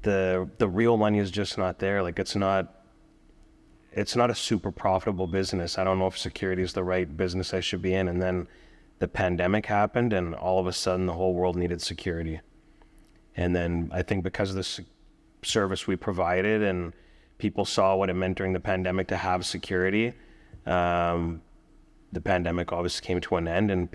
the real money is just not there. Like, it's not a super profitable business. I don't know if security is the right business I should be in. And then the pandemic happened, and all of a sudden the whole world needed security. And then I think because of the service we provided, and people saw what it meant during the pandemic to have security, the pandemic obviously came to an end, and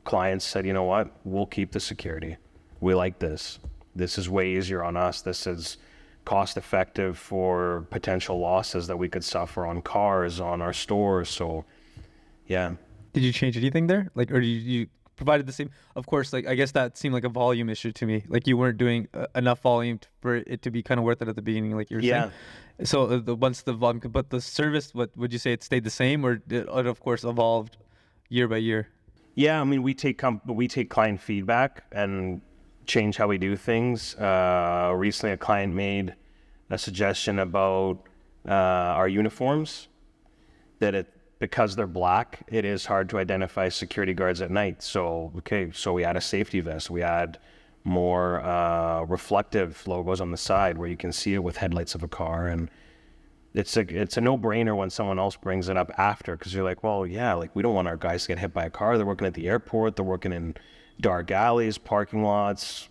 clients said, you know what, we'll keep the security. We like this. This is way easier on us. This is cost effective for potential losses that we could suffer on cars, on our stores. So yeah. Did you change anything there? Like, or you provided the same? Of course, like, I guess that seemed like a volume issue to me. Like, you weren't doing enough volume for it to be kind of worth it at the beginning, like you were saying. So once the volume, but the service, what would you say, it stayed the same, or it of course evolved year by year? Yeah, I mean, we take client feedback and change how we do things. Recently, a client made a suggestion about our uniforms, because they're black, it is hard to identify security guards at night. So we add a safety vest. We add more reflective logos on the side where you can see it with headlights of a car. And it's a no-brainer when someone else brings it up after, because you're like, well, yeah, like, we don't want our guys to get hit by a car. They're working at the airport. They're working in dark alleys, parking lots.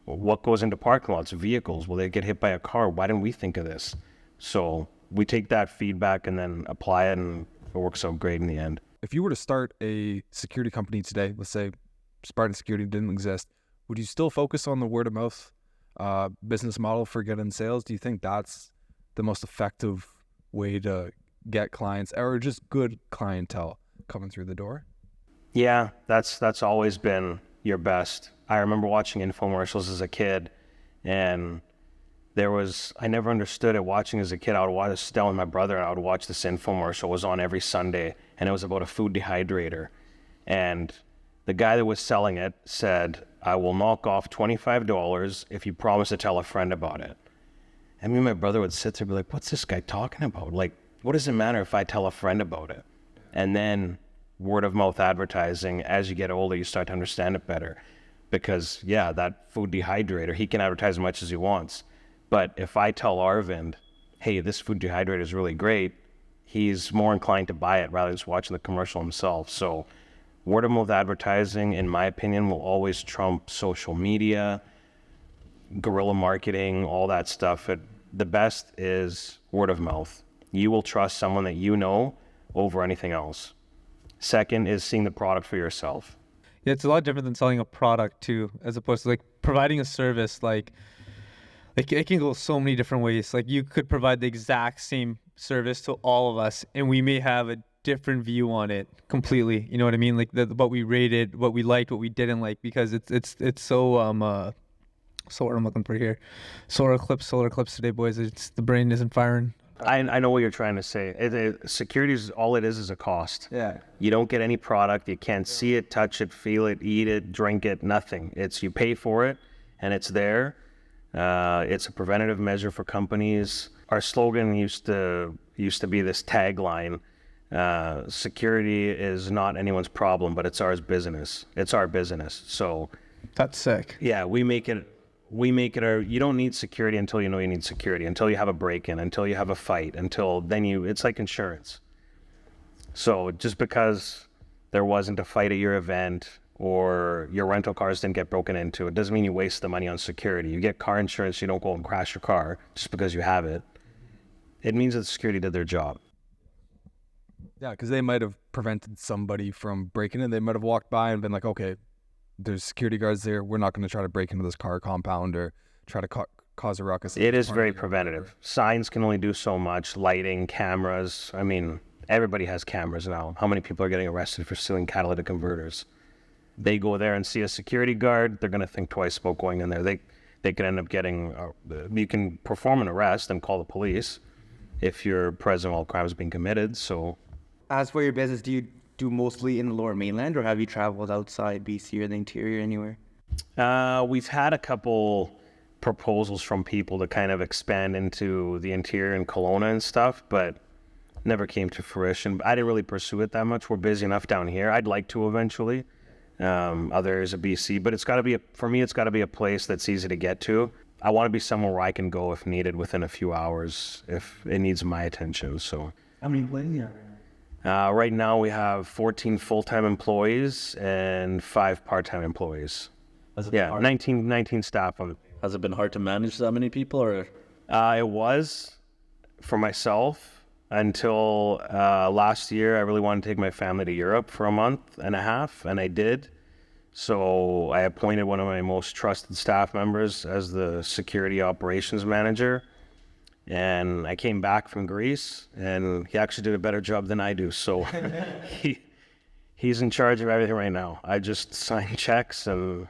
What goes into parking lots? Vehicles. Will they get hit by a car? Why didn't we think of this? So we take that feedback and then apply it, and it works out great in the end. If you were to start a security company today, let's say Spartan Security didn't exist, would you still focus on the word of mouth business model for getting sales? Do you think that's the most effective way to get clients, or just good clientele coming through the door? Yeah, that's always been your best. I remember watching infomercials as a kid, and I never understood it. Watching as a kid, I would sit down with my brother and I would watch this infomercial. It was on every Sunday, and it was about a food dehydrator. And the guy that was selling it said, I will knock off $25 if you promise to tell a friend about it. And me and my brother would sit there and be like, what's this guy talking about? Like, what does it matter if I tell a friend about it? And then word of mouth advertising, as you get older, you start to understand it better. Because yeah, that food dehydrator, he can advertise as much as he wants. But if I tell Arvind, hey, this food dehydrator is really great, he's more inclined to buy it rather than just watching the commercial himself. So word of mouth advertising, in my opinion, will always trump social media, guerrilla marketing, all that stuff. The best is word of mouth. You will trust someone that you know over anything else. Second is seeing the product for yourself. Yeah, it's a lot different than selling a product too, as opposed to like providing a service. Like it can go so many different ways. Like, you could provide the exact same service to all of us, and we may have a different view on it completely. You know what I mean? Like what we rated, what we liked, what we didn't like, because it's so so what I'm looking for here. Solar eclipse today, boys. The brain isn't firing. I know what you're trying to say. Security is all it is a cost. Yeah. You don't get any product. You can't see it, touch it, feel it, eat it, drink it, nothing. You pay for it, and it's there. It's a preventative measure for companies. Our slogan used to be this tagline: security is not anyone's problem, but it's our business. It's our business. So That's sick. yeah, we make it you don't need security until you know you need security, until you have a break-in, until you have a fight, until then it's like insurance. So just because there wasn't a fight at your event or your rental cars didn't get broken into, it doesn't mean you waste the money on security. You get car insurance, you don't go and crash your car just because you have it. It means that security did their job. Yeah, because they might have prevented somebody from breaking in. They might have walked by and been like, okay, there's security guards there. We're not going to try to break into this car compound or try to cause a ruckus. It is very preventative. Signs can only do so much. Lighting, cameras. I mean, everybody has cameras now. How many people are getting arrested for stealing catalytic converters? They go there and see a security guard, they're going to think twice about going in there. They could end up getting, you can perform an arrest and call the police if you're present while crime is being committed. So, As for your business, do you do mostly in the Lower Mainland, or have you traveled outside BC or the interior anywhere? we've had a couple proposals from people to kind of expand into the interior and Kelowna and stuff, but never came to fruition. I didn't really pursue it that much. We're busy enough down here. I'd like to eventually. Other areas of BC, but it's got to be for me. It's got to be a place that's easy to get to. I want to be somewhere where I can go if needed within a few hours if it needs my attention. So How many employees are there? right now we have 14 full-time employees and 5 part-time employees. Yeah, 19 staff. Has it been hard to manage that many people, or It was for myself until last year. I really wanted to take my family to Europe for a month and a half, and I did. So I appointed one of my most trusted staff members as the security operations manager. And I came back from Greece, and he actually did a better job than I do. So he's in charge of everything right now. I just sign checks and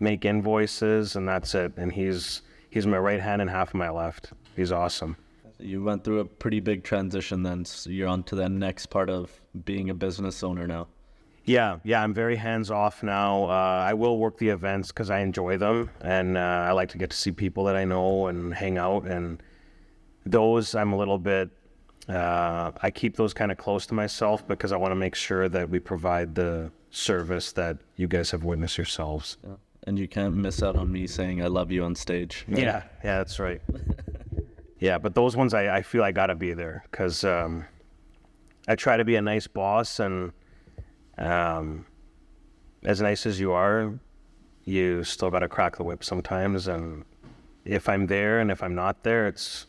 make invoices, and that's it. And he's my right hand and half of my left. He's awesome. you went through a pretty big transition then, so you're on to the next part of being a business owner now. Yeah, I'm very hands-off now. I will work the events because I enjoy them, and I like to get to see people that I know and hang out, and those I'm a little bit, I keep those kind of close to myself because I want to make sure that we provide the service that you guys have witnessed yourselves. Yeah. And you can't miss out on me saying I love you on stage. Yeah, that's right. Yeah, but those ones I feel I got to be there because I try to be a nice boss, and as nice as you are, you still got to crack the whip sometimes. And if I'm there and if I'm not there, it's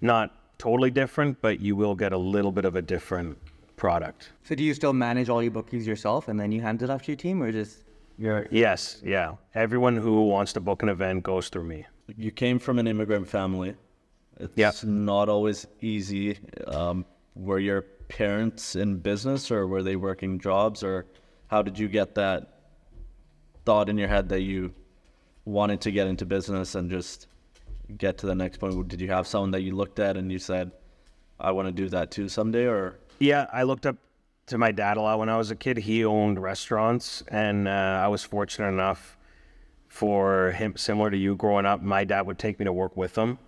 not totally different, but you will get a little bit of a different product. So do you still manage all your bookings yourself and then you hand it off to your team, or just your... Yes, yeah. Everyone who wants to book an event goes through me. You came from an immigrant family. It's not always easy. Were your parents in business, or were they working jobs, or how did you get that thought in your head that you wanted to get into business and just get to the next point? Did you have someone that you looked at and you said, I want to do that too someday? Or yeah, I looked up to my dad a lot when I was a kid. He owned restaurants, and I was fortunate enough for him, similar to you growing up, my dad would take me to work with him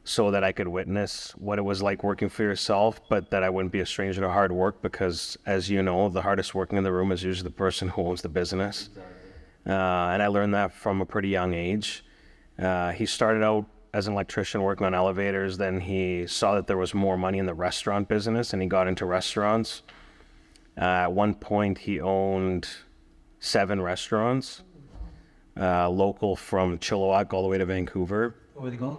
so that I could witness what it was like working for yourself, but that I wouldn't be a stranger to hard work, because as you know, the hardest working in the room is usually the person who owns the business. And I learned that from a pretty young age. He started out as an electrician working on elevators, then he saw that there was more money in the restaurant business and he got into restaurants. At one point he owned 7 restaurants, local from Chilliwack all the way to Vancouver. What were they called?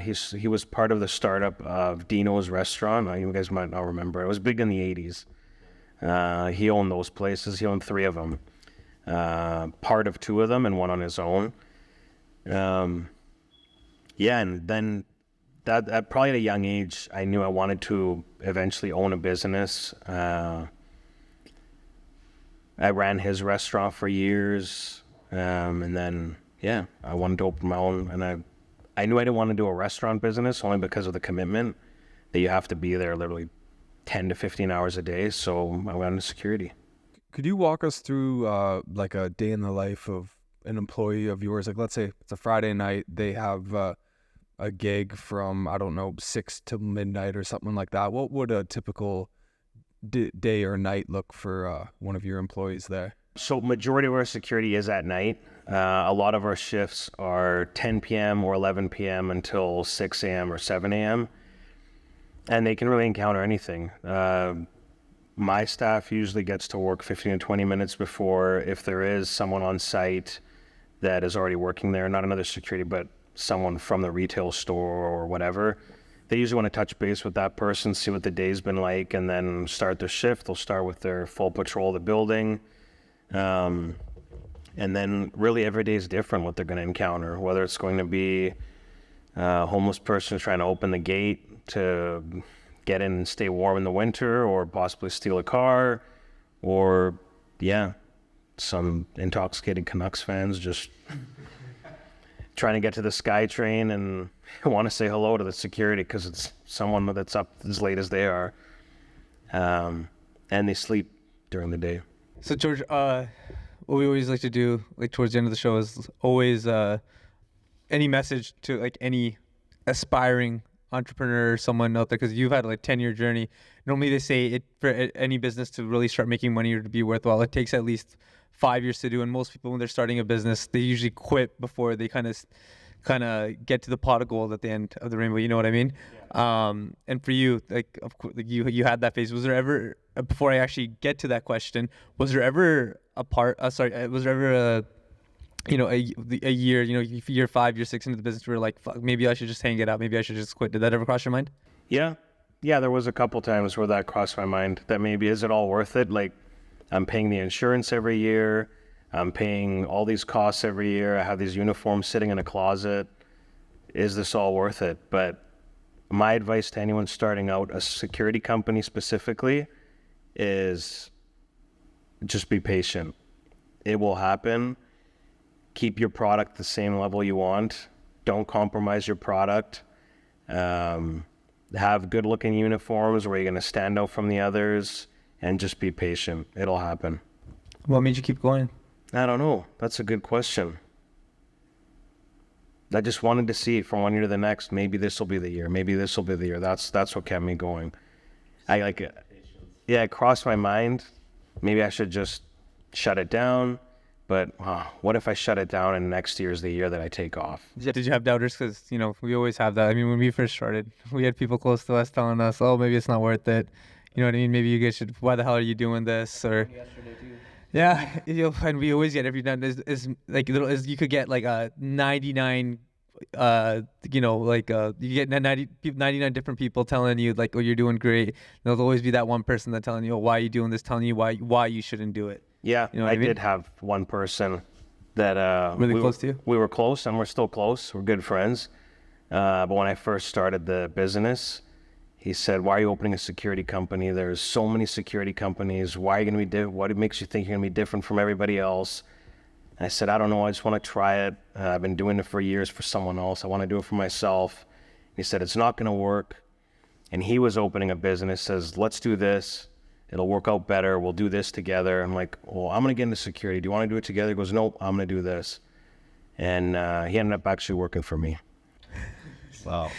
He was part of the startup of Dino's Restaurant. You guys might not remember. It was big in the 80s. He owned those places. He owned 3 of them. Part of 2 of them and one on his own. Yeah, and then that probably at a young age, I knew I wanted to eventually own a business. I ran his restaurant for years, and then I wanted to open my own, and I knew I didn't want to do a restaurant business only because of the commitment that you have to be there literally 10 to 15 hours a day. So I went into security. Could you walk us through like a day in the life of an employee of yours? Like, let's say it's a Friday night, they have a gig from, I don't know, 6 to midnight or something like that, what would a typical day or night look for one of your employees there? So majority of our security is at night. A lot of our shifts are 10 p.m. or 11 p.m. until 6 a.m. or 7 a.m. And they can really encounter anything. My staff usually gets to work 15 to 20 minutes before. If there is someone on site that is already working there, not another security, but someone from the retail store or whatever, they usually want to touch base with that person, see what the day's been like, and then start their shift. They'll start with their full patrol of the building. And then really every day is different what they're going to encounter, whether it's going to be a homeless person trying to open the gate to get in and stay warm in the winter, or possibly steal a car, or some intoxicated Canucks fans just trying to get to the SkyTrain and want to say hello to the security because it's someone that's up as late as they are, and they sleep during the day. So George, what we always like to do, like towards the end of the show, is always any message to like any aspiring entrepreneur, someone out there, because you've had like 10-year journey. Normally they say it for any business to really start making money or to be worthwhile, it takes at least 5 years to do. And most people, when they're starting a business, they usually quit before they kind of get to the pot of gold at the end of the rainbow. You know what I mean? Yeah. And for you, like, of course, like you had that phase. Was there ever, before I actually get to that question, was there ever was there ever a year, year 5, year 6 into the business, where like, fuck, maybe I should just hang it up. Maybe I should just quit. Did that ever cross your mind? Yeah, there was a couple times where that crossed my mind, that maybe, is it all worth it? Like, I'm paying the insurance every year. I'm paying all these costs every year. I have these uniforms sitting in a closet. Is this all worth it? But my advice to anyone starting out a security company specifically is just be patient. It will happen. Keep your product the same level you want. Don't compromise your product. Have good looking uniforms where you're going to stand out from the others, and just be patient. It'll happen. What made you keep going? I don't know. That's a good question. I just wanted to see from one year to the next, maybe this will be the year. Maybe this will be the year. That's what kept me going. It crossed my mind. Maybe I should just shut it down. But what if I shut it down and next year's the year that I take off? Did you have doubters? Because, we always have that. I mean, when we first started, we had people close to us telling us, oh, maybe it's not worth it. You know what I mean? Maybe you guys should, why the hell are you doing this? Or yesterday too. Yeah, and we always get every time is you could get like a 99 you get 99 different people telling you like, oh, you're doing great. There'll always be that one person that's telling you, oh, why are you doing this, telling you why you shouldn't do it. Yeah, I did have one person that really close to you. We were close, and we're still close. We're good friends. But when I first started the business, he said, why are you opening a security company? There's so many security companies. Why are you going to be different? What makes you think you're going to be different from everybody else? And I said, I don't know. I just want to try it. I've been doing it for years for someone else. I want to do it for myself. He said, it's not going to work. And he was opening a business, says, let's do this. It'll work out better. We'll do this together. I'm like, well, I'm going to get into security. Do you want to do it together? He goes, nope, I'm going to do this. And he ended up actually working for me. Wow.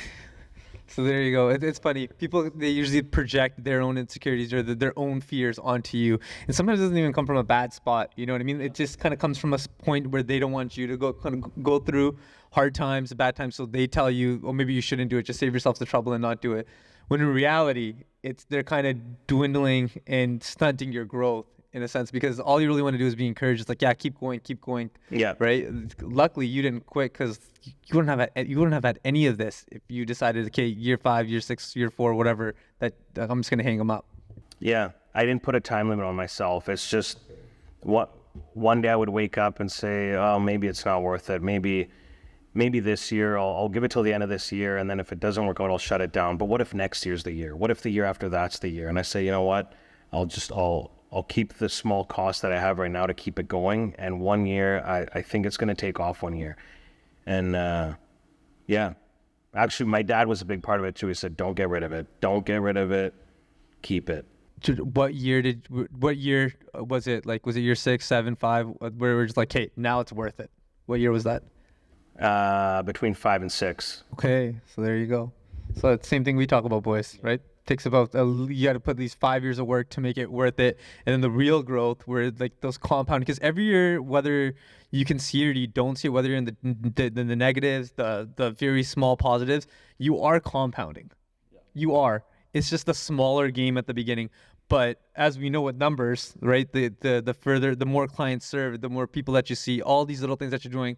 So there you go. It's funny. People, they usually project their own insecurities or their own fears onto you. And sometimes it doesn't even come from a bad spot. You know what I mean? It just kind of comes from a point where they don't want you to go through hard times, bad times. So they tell you, oh, maybe you shouldn't do it. Just save yourself the trouble and not do it. When in reality, they're kind of dwindling and stunting your growth in a sense, because all you really want to do is be encouraged. It's like, yeah, keep going. Yeah. Right. Luckily, you didn't quit, because you wouldn't have had any of this if you decided, okay, year 5, year 6, year 4, whatever, that I'm just gonna hang them up. Yeah, I didn't put a time limit on myself. It's just one day I would wake up and say, oh, maybe it's not worth it. Maybe this year I'll give it till the end of this year, and then if it doesn't work out, I'll shut it down. But what if next year's the year? What if the year after that's the year? And I say, you know what? I'll keep the small cost that I have right now to keep it going. And 1 year, I think it's going to take off 1 year. And yeah, actually, my dad was a big part of it too. He said, don't get rid of it. Don't get rid of it. Keep it. What year was it? Like, was it year 6, 7, 5, where we're just like, hey, now it's worth it? What year was that? Between 5 and 6. Okay, so there you go. So it's the same thing we talk about, boys, right? Takes about you got to put at least 5 years of work to make it worth it, and then the real growth, where like those compound, because every year, whether you can see it or you don't see it, whether you're in the negatives, the very small positives, you are compounding. You are. It's just a smaller game at the beginning. But as we know with numbers, right? The more clients served, the more people that you see, all these little things that you're doing,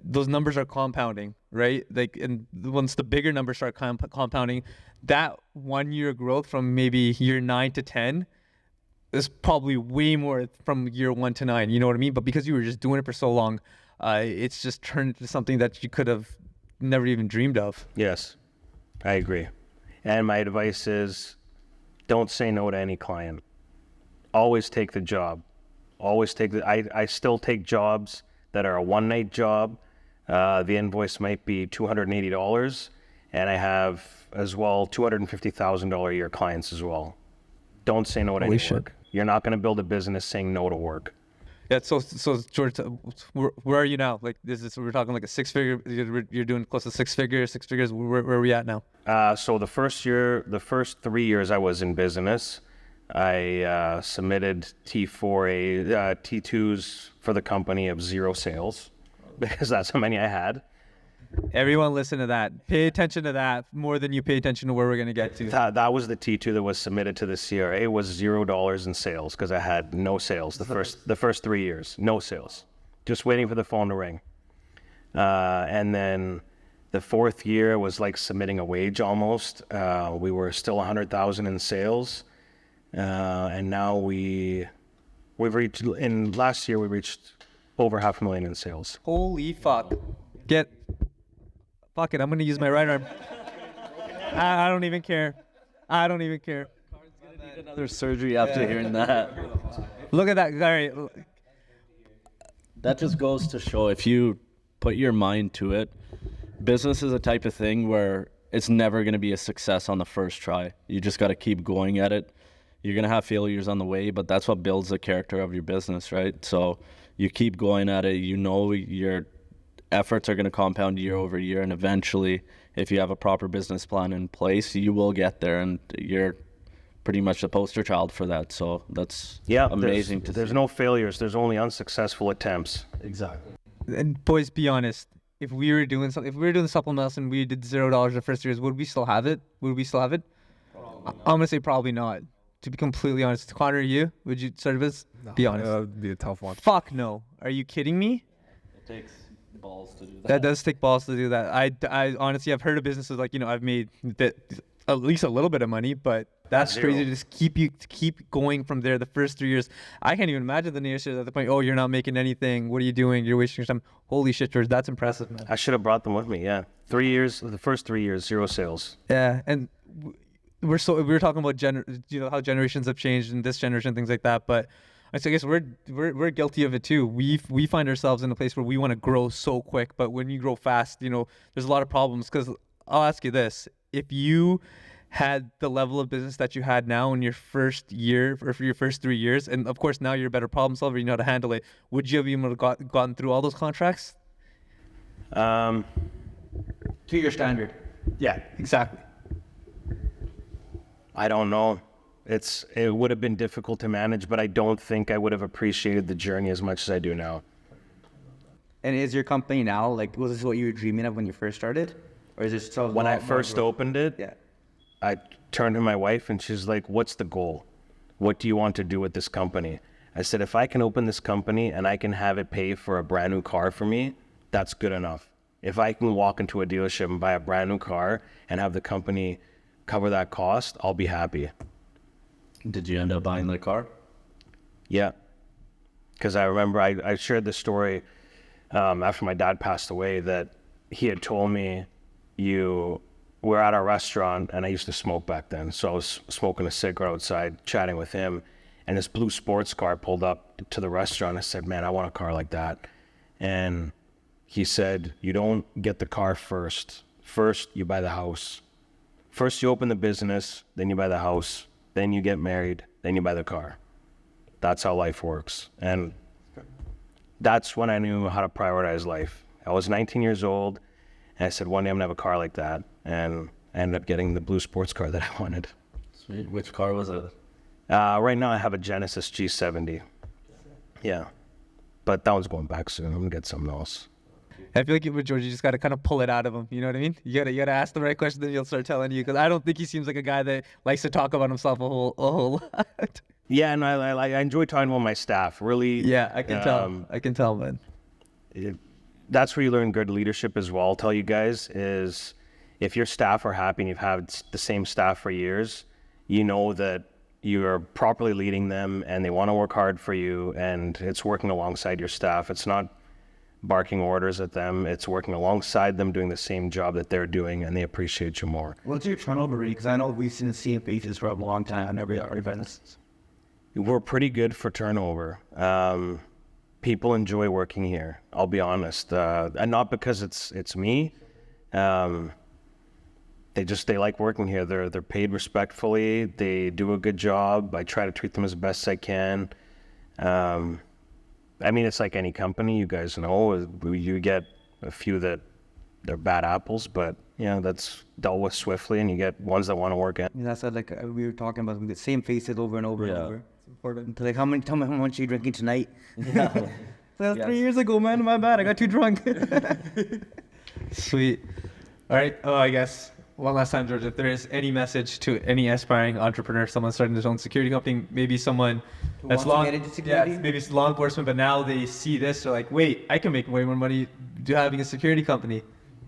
those numbers are compounding, right? Like, and once the bigger numbers start compounding, that 1 year growth from maybe year 9 to 10 is probably way more from year 1 to 9. You know what I mean? But because you were just doing it for so long, it's just turned into something that you could have never even dreamed of. Yes, I agree. And my advice is, don't say no to any client. Always take the job. Always take the. I still take jobs that are a one-night job. The invoice might be $280, and I have as well $250,000 a year clients as well. Don't say no to any work. You're not going to build a business saying no to work. Yeah. So George, where are you now? Like, we're talking like a 6-figure. You're doing close to 6 figures. Where are we at now? So the first 3 years I was in business, I submitted T4A, T2s for the company of 0 sales, because that's how many I had. Everyone listen to that. Pay attention to that more than you pay attention to where we're going to get to. That was the T2 that was submitted to the CRA. It was $0 in sales because I had no sales the first 3 years. No sales. Just waiting for the phone to ring. And then the 4th year was like submitting a wage almost. We were still 100,000 in sales. And now we've reached, last year we reached over 500,000 in sales. Holy fuck. Fuck it, I'm going to use my right arm. I don't even care. Car's gonna need another surgery after hearing that. Look at that. All right. That just goes to show, if you put your mind to it, business is a type of thing where it's never going to be a success on the first try. You just got to keep going at it. You're going to have failures on the way, but that's what builds the character of your business, right? So you keep going at it. You know your efforts are going to compound year over year, and eventually, if you have a proper business plan in place, you will get there, and you're pretty much the poster child for that. So that's amazing to see. There's no failures. There's only unsuccessful attempts. Exactly. And boys, be honest. If we were doing supplements and we did $0 the first years, would we still have it? I'm gonna say probably not. To be completely honest, Connor, would you start a business? No, be honest. That would be a tough one. Fuck no. Are you kidding me? It takes balls to do that. That does take balls to do that. I honestly, I've heard of businesses like, I've made at least a little bit of money, but that's crazy to just keep going from there. The first 3 years, I can't even imagine the naysayers at the point. Oh, you're not making anything. What are you doing? You're wasting your time. Holy shit, George, that's impressive, man. I should have brought them with me. Yeah, 3 years. The first 3 years, 0 sales. Yeah, and we were talking about how generations have changed and this generation, things like that. But I guess we're guilty of it too. We find ourselves in a place where we want to grow so quick, but when you grow fast, there's a lot of problems. Because I'll ask you this: if you had the level of business that you had now in your first year or for your first 3 years, and of course now you're a better problem solver, you know how to handle it, would you have even gotten through all those contracts? To your standard. Yeah, exactly. I don't know. It would have been difficult to manage, but I don't think I would have appreciated the journey as much as I do now. And is your company now, like, was this what you were dreaming of when you first started? Or is it still When I first opened it, Yeah. I turned to my wife and she's like, what's the goal? What do you want to do with this company? I said, if I can open this company and I can have it pay for a brand new car for me, that's good enough. If I can walk into a dealership and buy a brand new car and have the company cover that cost, I'll be happy. Did you end up buying the car? Yeah. Because I remember I shared this story after my dad passed away, that he had told me, we're at our restaurant, and I used to smoke back then. So I was smoking a cigarette outside, chatting with him, and this blue sports car pulled up to the restaurant. I said, man, I want a car like that. And he said, you don't get the car first. First, you buy the house. First, you open the business, then you buy the house, then you get married, then you buy the car. That's how life works. And that's when I knew how to prioritize life. I was 19 years old, and I said, one day I'm going to have a car like that. And I ended up getting the blue sports car that I wanted. Sweet. Which car was it? Right now I have a Genesis G70. Yeah. But that one's going back soon. I'm going to get something else. I feel like with George, you just got to kind of pull it out of him. You know what I mean? You gotta ask the right question, then he'll start telling you. Because I don't think he seems like a guy that likes to talk about himself a whole lot. Yeah, and I enjoy talking about my staff. Really. Yeah, I can tell. I can tell, man. That's where you learn good leadership as well. I'll tell you guys is if your staff are happy and you've had the same staff for years, you know that you're properly leading them and they want to work hard for you and it's working alongside your staff. It's not barking orders at them. It's working alongside them doing the same job that they're doing and they appreciate you more. What's your turnover rate? Because I know we've seen the same faces for a long time on every event. We're pretty good for turnover. People enjoy working here. I'll be honest, and not because it's me. They like working here. They're paid respectfully. They do a good job. I try to treat them as best I can. I mean, it's like any company. You guys know you get a few that they're bad apples, but that's dealt with swiftly, and you get ones that want to work in. That's what, like we were talking about, the same faces over and over and Yeah. over. It's important. Like, tell me how much are you drinking tonight? Yeah. That was Yes. 3 years ago, man. My bad. I got too drunk. Sweet. All right. Oh, I guess one last time, George, if there is any message to any aspiring entrepreneur, someone starting their own security company, maybe someone that's wants to get into security? maybe it's law enforcement, but now they see this, they're like, wait, I can make way more money having a security company.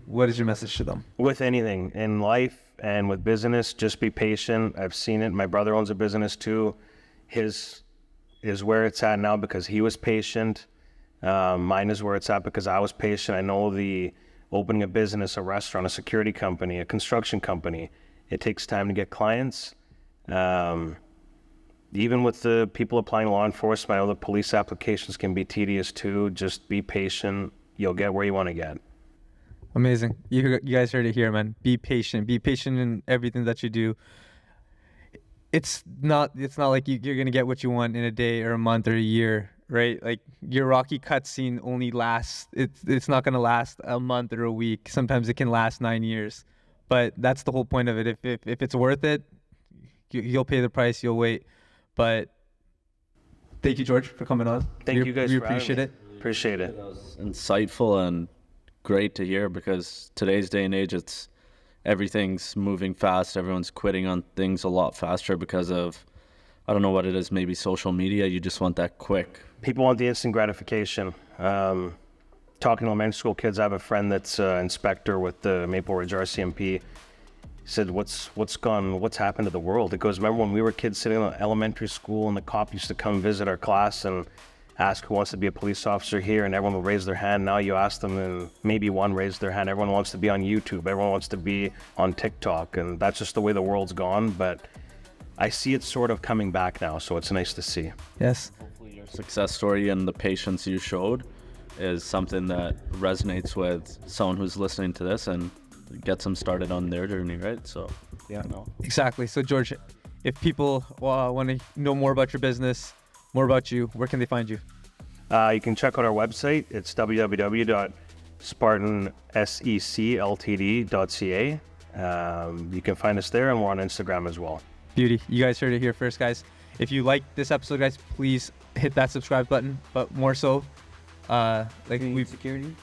What is your message to them? With anything in life and with business, just be patient. I've seen it. My brother owns a business too. His is where it's at now because he was patient. Mine is where it's at because I was patient. I know the opening a business, a restaurant, a security company, a construction company, it takes time to get clients. Even with the people applying law enforcement, I know the police applications can be tedious too. Just be patient. You'll get where you want to get. Amazing. You guys heard it here, man. Be patient. Be patient in everything that you do. It's not like you're going to get what you want in a day or a month or a year, right? Like your Rocky cutscene only lasts, it's not going to last a month or a week. Sometimes it can last 9 years. But that's the whole point of it. If it's worth it, you'll pay the price, you'll wait. But thank you, George, for coming on. Thank you guys We for having appreciate me. it. Appreciate it. That was insightful and great to hear because today's day and age, everything's moving fast. Everyone's quitting on things a lot faster because of, I don't know what it is, maybe social media. You just want that quick. People want the instant gratification. Talking to elementary school kids, I have a friend that's inspector with the Maple Ridge RCMP. He said, what's happened to the world? It goes, remember when we were kids sitting in elementary school and the cop used to come visit our class and ask who wants to be a police officer here, and everyone will raise their hand. Now you ask them and maybe one raised their hand. Everyone wants to be on YouTube. Everyone wants to be on TikTok, and that's just the way the world's gone. But I see it sort of coming back now, so it's nice to see. Yes. Hopefully your success story and the patience you showed is something that resonates with someone who's listening to this and gets them started on their journey, right? So, Yeah. Exactly. So, George, if people want to know more about your business, more about you, where can they find you? You can check out our website. It's www.spartansecltd.ca. You can find us there, and we're on Instagram as well. Beauty. You guys heard it here first, guys. If you like this episode, guys, please hit that subscribe button. But more so, if you need security,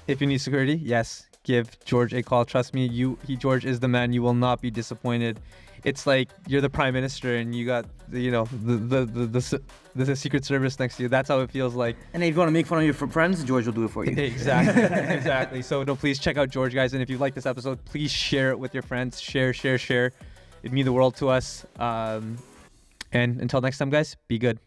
yes, give George a call. Trust me, George is the man. You will not be disappointed. It's like you're the prime minister and you got the Secret Service next to you. That's how it feels like. And if you want to make fun of your friends, George will do it for you. Exactly. Exactly. So please check out George, guys. And if you like this episode, please share it with your friends. Share. It'd mean the world to us. And until next time, guys, be good.